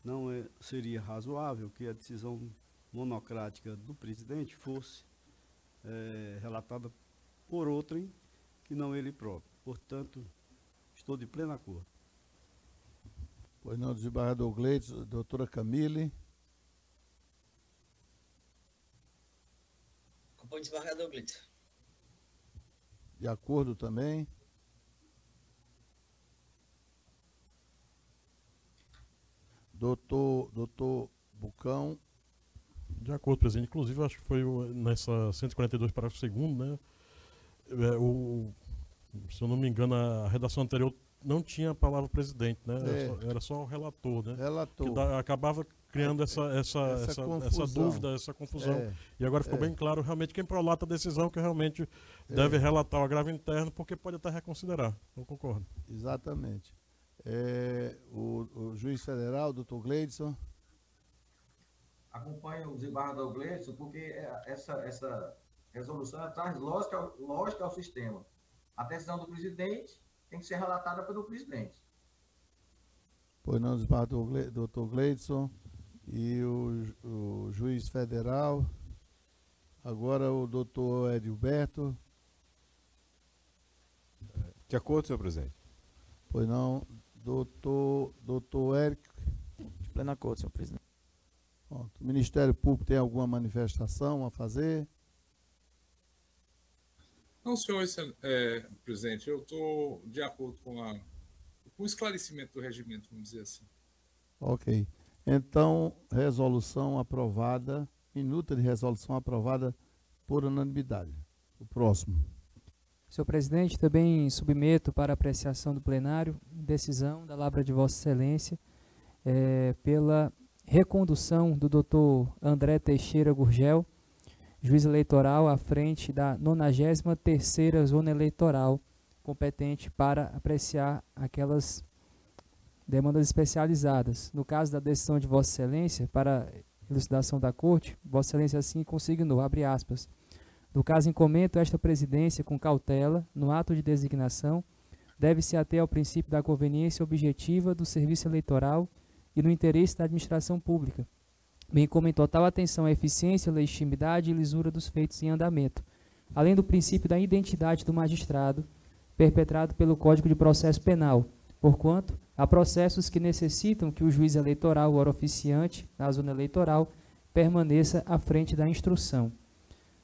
não seria razoável que a decisão monocrática do presidente fosse relatada por outrem que não ele próprio. Portanto, estou de pleno acordo. Pois não, desembargador Gleidson, doutora Camille. Acompanho o desembargador Gleidson. De acordo também. Doutor Bucão. De acordo, presidente. Inclusive, acho que foi nessa 142, parágrafo 2º, né? Se eu não me engano, a redação anterior não tinha a palavra presidente, né? Era só o relator, né? Relator. Que acabava criando essa dúvida, essa confusão. E agora ficou bem claro realmente quem prolata a decisão que realmente deve relatar o agravo interno, porque pode até reconsiderar. Eu concordo. Exatamente. O juiz federal, doutor Gleidson. Acompanho o desembargador Gleidson, porque essa resolução traz lógica ao sistema. A decisão do presidente tem que ser relatada pelo presidente. Pois não, desembargador doutor Gleidson. E o juiz federal. Agora o doutor Edilberto. De acordo, senhor presidente. Pois não, doutor Érico. De pleno acordo, senhor presidente. Pronto. O Ministério Público tem alguma manifestação a fazer? Não, senhor presidente, eu estou de acordo com o esclarecimento do regimento, vamos dizer assim. Ok. Então, resolução aprovada, minuta de resolução aprovada por unanimidade. O próximo. Senhor presidente, também submeto para apreciação do plenário decisão da Lavra de Vossa Excelência pela recondução do Dr. André Teixeira Gurgel, juiz eleitoral à frente da 93ª Zona Eleitoral, competente para apreciar aquelas demandas especializadas. No caso da decisão de Vossa Excelência, para elucidação da Corte, Vossa Excelência assim consignou, abre aspas, no caso em comento, esta presidência, com cautela, no ato de designação, deve-se ater ao princípio da conveniência objetiva do serviço eleitoral e no interesse da administração pública, bem como em total atenção à eficiência, legitimidade e lisura dos feitos em andamento, além do princípio da identidade do magistrado, perpetrado pelo Código de Processo Penal, porquanto há processos que necessitam que o juiz eleitoral ou oficiante na zona eleitoral permaneça à frente da instrução.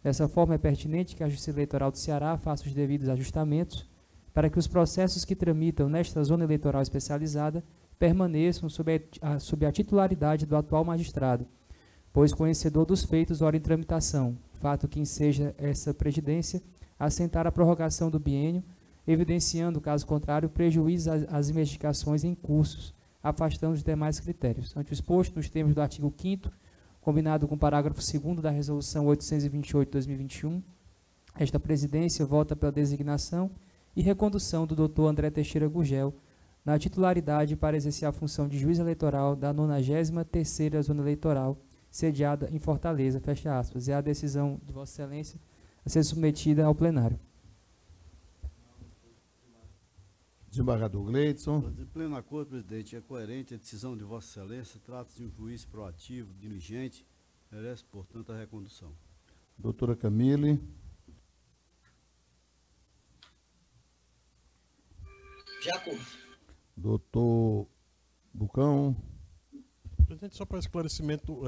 Dessa forma, é pertinente que a Justiça Eleitoral do Ceará faça os devidos ajustamentos para que os processos que tramitam nesta zona eleitoral especializada permaneçam sob a titularidade do atual magistrado, pois conhecedor dos feitos ora em tramitação, fato que enseja essa presidência assentar a prorrogação do biênio, evidenciando, caso contrário, prejuízo às investigações em cursos, afastando os demais critérios. Ante o exposto, nos termos do artigo 5º, combinado com o parágrafo 2º da Resolução 828/2021, esta presidência vota pela designação e recondução do Dr. André Teixeira Gurgel na titularidade para exercer a função de juiz eleitoral da 93ª Zona Eleitoral, sediada em Fortaleza, fecha aspas. É a decisão de Vossa Excelência a ser submetida ao plenário. Desembargador Gleidson. De pleno acordo, presidente, é coerente a decisão de Vossa Excelência, trata-se de um juiz proativo, diligente, merece, portanto, a recondução. Doutora Camille. De acordo. Doutor Bucão. Presidente, só para esclarecimento,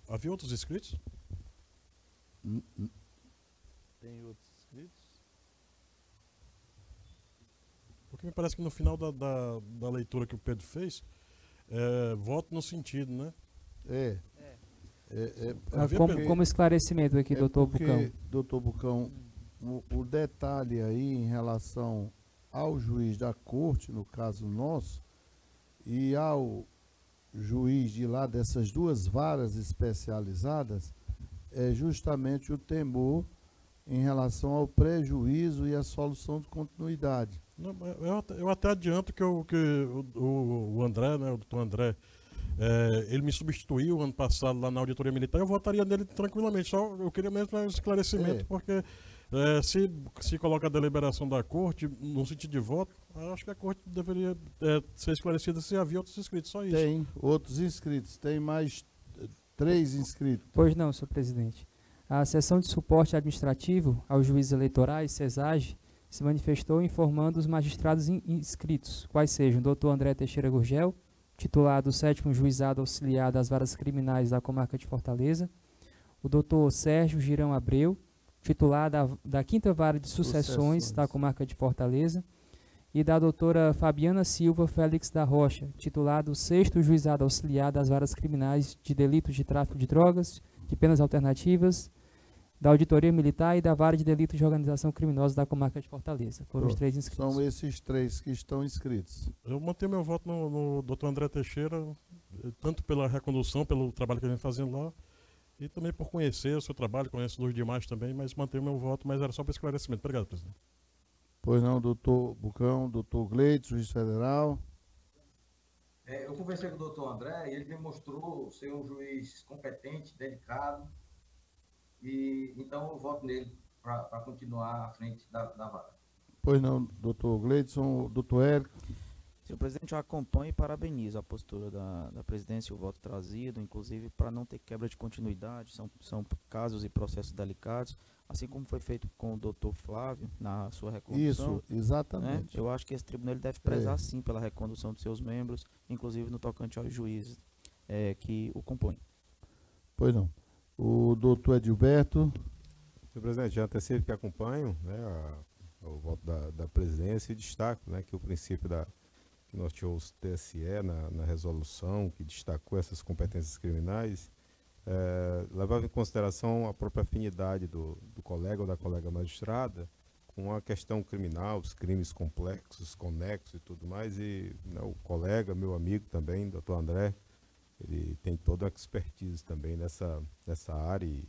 havia outros inscritos? Tem outros inscritos? Porque me parece que no final da leitura que o Pedro fez, voto no sentido, né? Como esclarecimento aqui, doutor Bucão. Doutor Bucão, o detalhe aí em relação ao juiz da corte, no caso nosso, e ao juiz de lá dessas duas varas especializadas é justamente o temor em relação ao prejuízo e à solução de continuidade. Não, eu até adianto que o André, né, o doutor André, ele me substituiu ano passado lá na auditoria militar, eu votaria nele tranquilamente, só eu queria mesmo um esclarecimento, porque se coloca a deliberação da corte no sentido de voto, eu acho que a corte deveria ser esclarecida se havia outros inscritos, só isso. Tem outros inscritos, tem mais 3 inscritos. Pois não, senhor presidente. A Seção de Suporte Administrativo aos Juízes Eleitorais, SESAGE, se manifestou informando os magistrados inscritos, quais sejam o Dr. André Teixeira Gurgel, titular do 7º Juizado Auxiliar das Varas Criminais da Comarca de Fortaleza, o Dr. Sérgio Girão Abreu, titular da 5ª Vara de Sucessões da Comarca de Fortaleza, e da doutora Fabiana Silva Félix da Rocha, titular do 6º Juizado Auxiliar das Varas Criminais de Delitos de Tráfico de Drogas, de Penas Alternativas, da Auditoria Militar e da Vara de Delitos de Organização Criminosa da Comarca de Fortaleza. Foram os 3 inscritos. São esses 3 que estão inscritos. Eu mantenho meu voto no doutor André Teixeira, tanto pela recondução, pelo trabalho que ele vem fazendo lá, e também por conhecer o seu trabalho, conheço os demais também, mas mantenho meu voto, mas era só para esclarecimento. Obrigado, presidente. Pois não, doutor Bucão, doutor Gleides, juiz federal. Eu conversei com o doutor André e ele demonstrou ser um juiz competente, dedicado, e então eu voto nele para continuar à frente da vara. Pois não, doutor Gleidson, doutor Érico. Senhor presidente, eu acompanho e parabenizo a postura da presidência e o voto trazido, inclusive para não ter quebra de continuidade, são casos e processos delicados, assim como foi feito com o doutor Flávio na sua recondução. Isso, exatamente. Né? Eu acho que esse tribunal ele deve prezar sim pela recondução de seus membros, inclusive no tocante aos juízes que o compõem. Pois não. O doutor Edilberto. Senhor presidente, já antecipo que acompanho, né, o voto da presidência e destaco, né, que o princípio que norteou o TSE na resolução, que destacou essas competências criminais, levava em consideração a própria afinidade do colega ou da colega magistrada com a questão criminal, os crimes complexos, conexos e tudo mais, e né, o colega, meu amigo também, doutor André, ele tem toda a expertise também nessa área e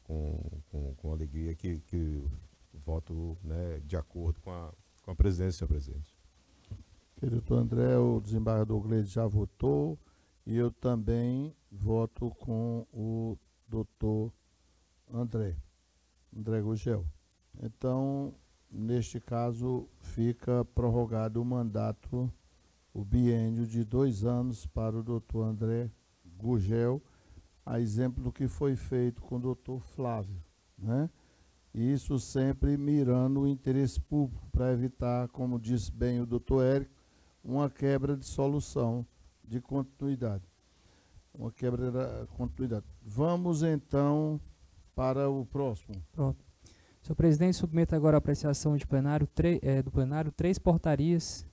com alegria que voto, né, de acordo com a presidência, senhor presidente. Querido doutor André, o desembargador Gleides já votou e eu também voto com o doutor André Gurgel. Então, neste caso, fica prorrogado o mandato, o biênio de 2 anos para o doutor André Gurgel, a exemplo do que foi feito com o doutor Flávio, né? Isso sempre mirando o interesse público, para evitar, como disse bem o doutor Érico, uma quebra de solução de continuidade. Uma quebra da continuidade. Vamos, então, para o próximo. Pronto. Senhor presidente, submeto agora a apreciação de plenário, do plenário 3 portarias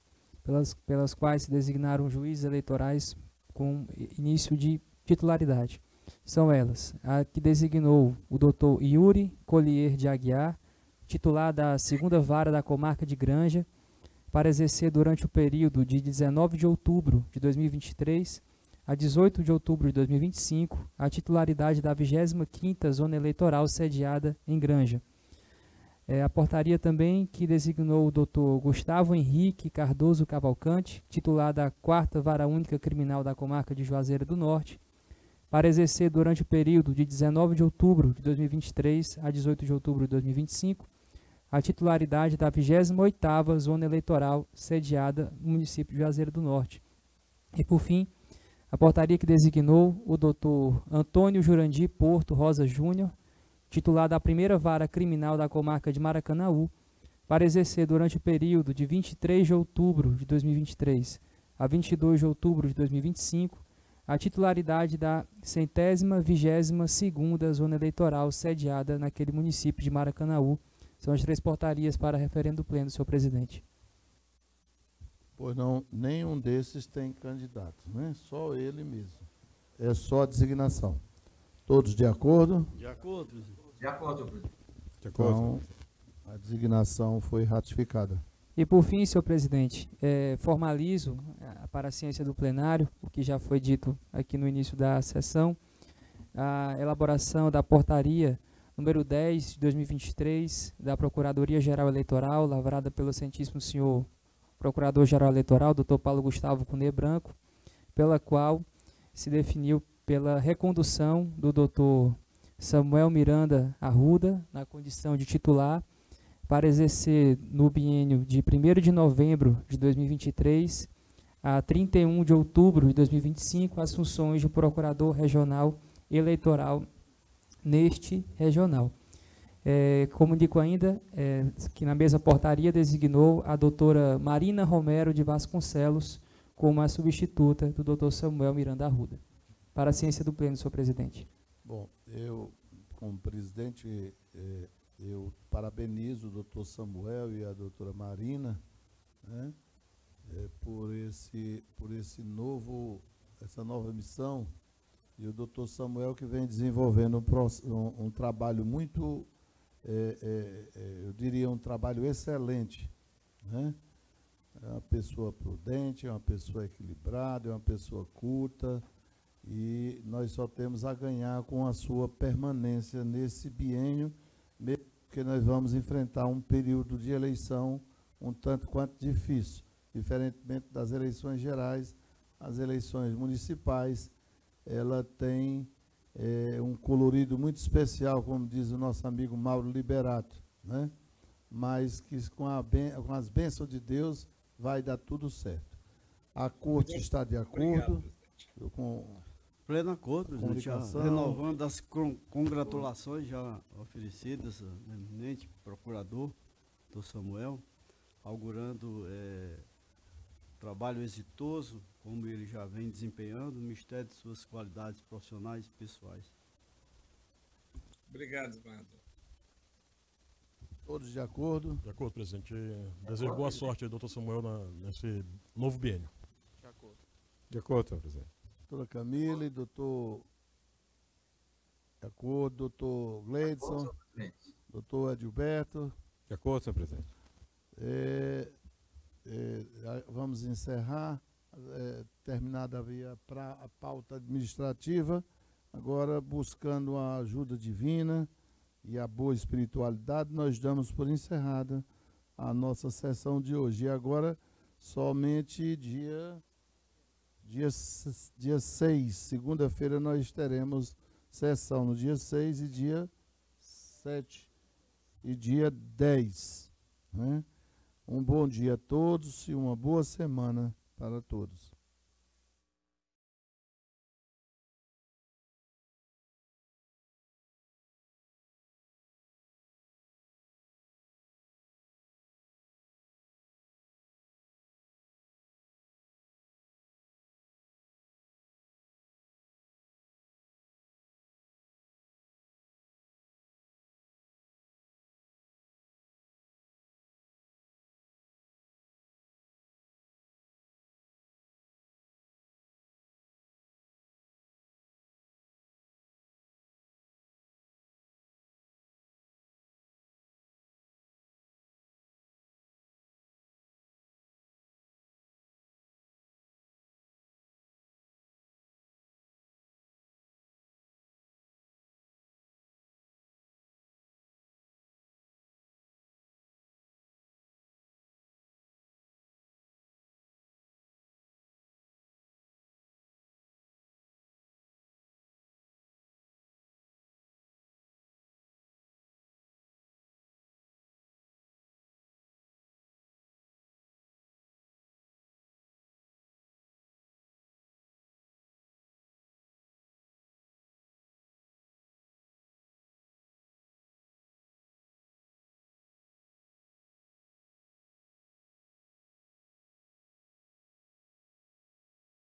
pelas quais se designaram juízes eleitorais com início de titularidade. São elas: a que designou o doutor Yuri Collier de Aguiar, titular da 2ª Vara da Comarca de Granja, para exercer durante o período de 19 de outubro de 2023 a 18 de outubro de 2025 a titularidade da 25ª Zona Eleitoral sediada em Granja. A portaria também que designou o doutor Gustavo Henrique Cardoso Cavalcante, titular da 4ª Vara Única Criminal da Comarca de Juazeiro do Norte, para exercer durante o período de 19 de outubro de 2023 a 18 de outubro de 2025 a titularidade da 28ª Zona Eleitoral sediada no município de Juazeiro do Norte. E, por fim, a portaria que designou o doutor Antônio Jurandir Porto Rosa Júnior, titular da 1ª Vara Criminal da Comarca de Maracanaú, para exercer durante o período de 23 de outubro de 2023 a 22 de outubro de 2025 a titularidade da 122ª Zona Eleitoral sediada naquele município de Maracanaú. São as 3 portarias para referendo pleno, senhor presidente. Pois não, nenhum desses tem candidato, né? Só ele mesmo. É só a designação. Todos de acordo? De acordo, presidente. De acordo, presidente. Então, a designação foi ratificada. E por fim, senhor presidente, formalizo para a ciência do plenário, o que já foi dito aqui no início da sessão, a elaboração da portaria número 10 de 2023 da Procuradoria-Geral Eleitoral, lavrada pelo excelentíssimo senhor Procurador-Geral Eleitoral, Dr. Paulo Gustavo Cunê Branco, pela qual se definiu pela recondução do Dr. Samuel Miranda Arruda, na condição de titular, para exercer no biênio de 1º de novembro de 2023 a 31 de outubro de 2025, as funções de Procurador Regional Eleitoral neste regional. Comunico ainda que na mesma portaria designou a doutora Marina Romero de Vasconcelos como a substituta do doutor Samuel Miranda Arruda. Para a ciência do pleno, senhor presidente. Bom, eu, como presidente, eu parabenizo o doutor Samuel e a doutora Marina, né, por essa nova missão, e o doutor Samuel que vem desenvolvendo um trabalho muito, eu diria, um trabalho excelente, né? É uma pessoa prudente, é uma pessoa equilibrada, é uma pessoa culta, e nós só temos a ganhar com a sua permanência nesse biênio, mesmo que nós vamos enfrentar um período de eleição um tanto quanto difícil, diferentemente das eleições gerais. As eleições municipais, ela tem um colorido muito especial, como diz o nosso amigo Mauro Liberato, né? Mas que com as bênçãos de Deus vai dar tudo certo. A corte está de acordo, com pleno acordo, presidente, renovando as congratulações já oferecidas ao eminente procurador, doutor Samuel, augurando trabalho exitoso, como ele já vem desempenhando, no mistério de suas qualidades profissionais e pessoais. Obrigado, desembargador. Todos de acordo? De acordo, presidente. Desejo boa sorte, doutor Samuel, nesse novo biênio. De acordo. De acordo, senhor presidente. Doutora Camille, doutor... De acordo, doutor Gleidson, doutor Edilberto. De acordo, senhor presidente. Vamos encerrar, terminada a pauta administrativa, agora buscando a ajuda divina e a boa espiritualidade, nós damos por encerrada a nossa sessão de hoje. E agora, somente dia 6, segunda-feira, nós teremos sessão no dia 6 e dia 7 e dia 10, né? Um bom dia a todos e uma boa semana para todos.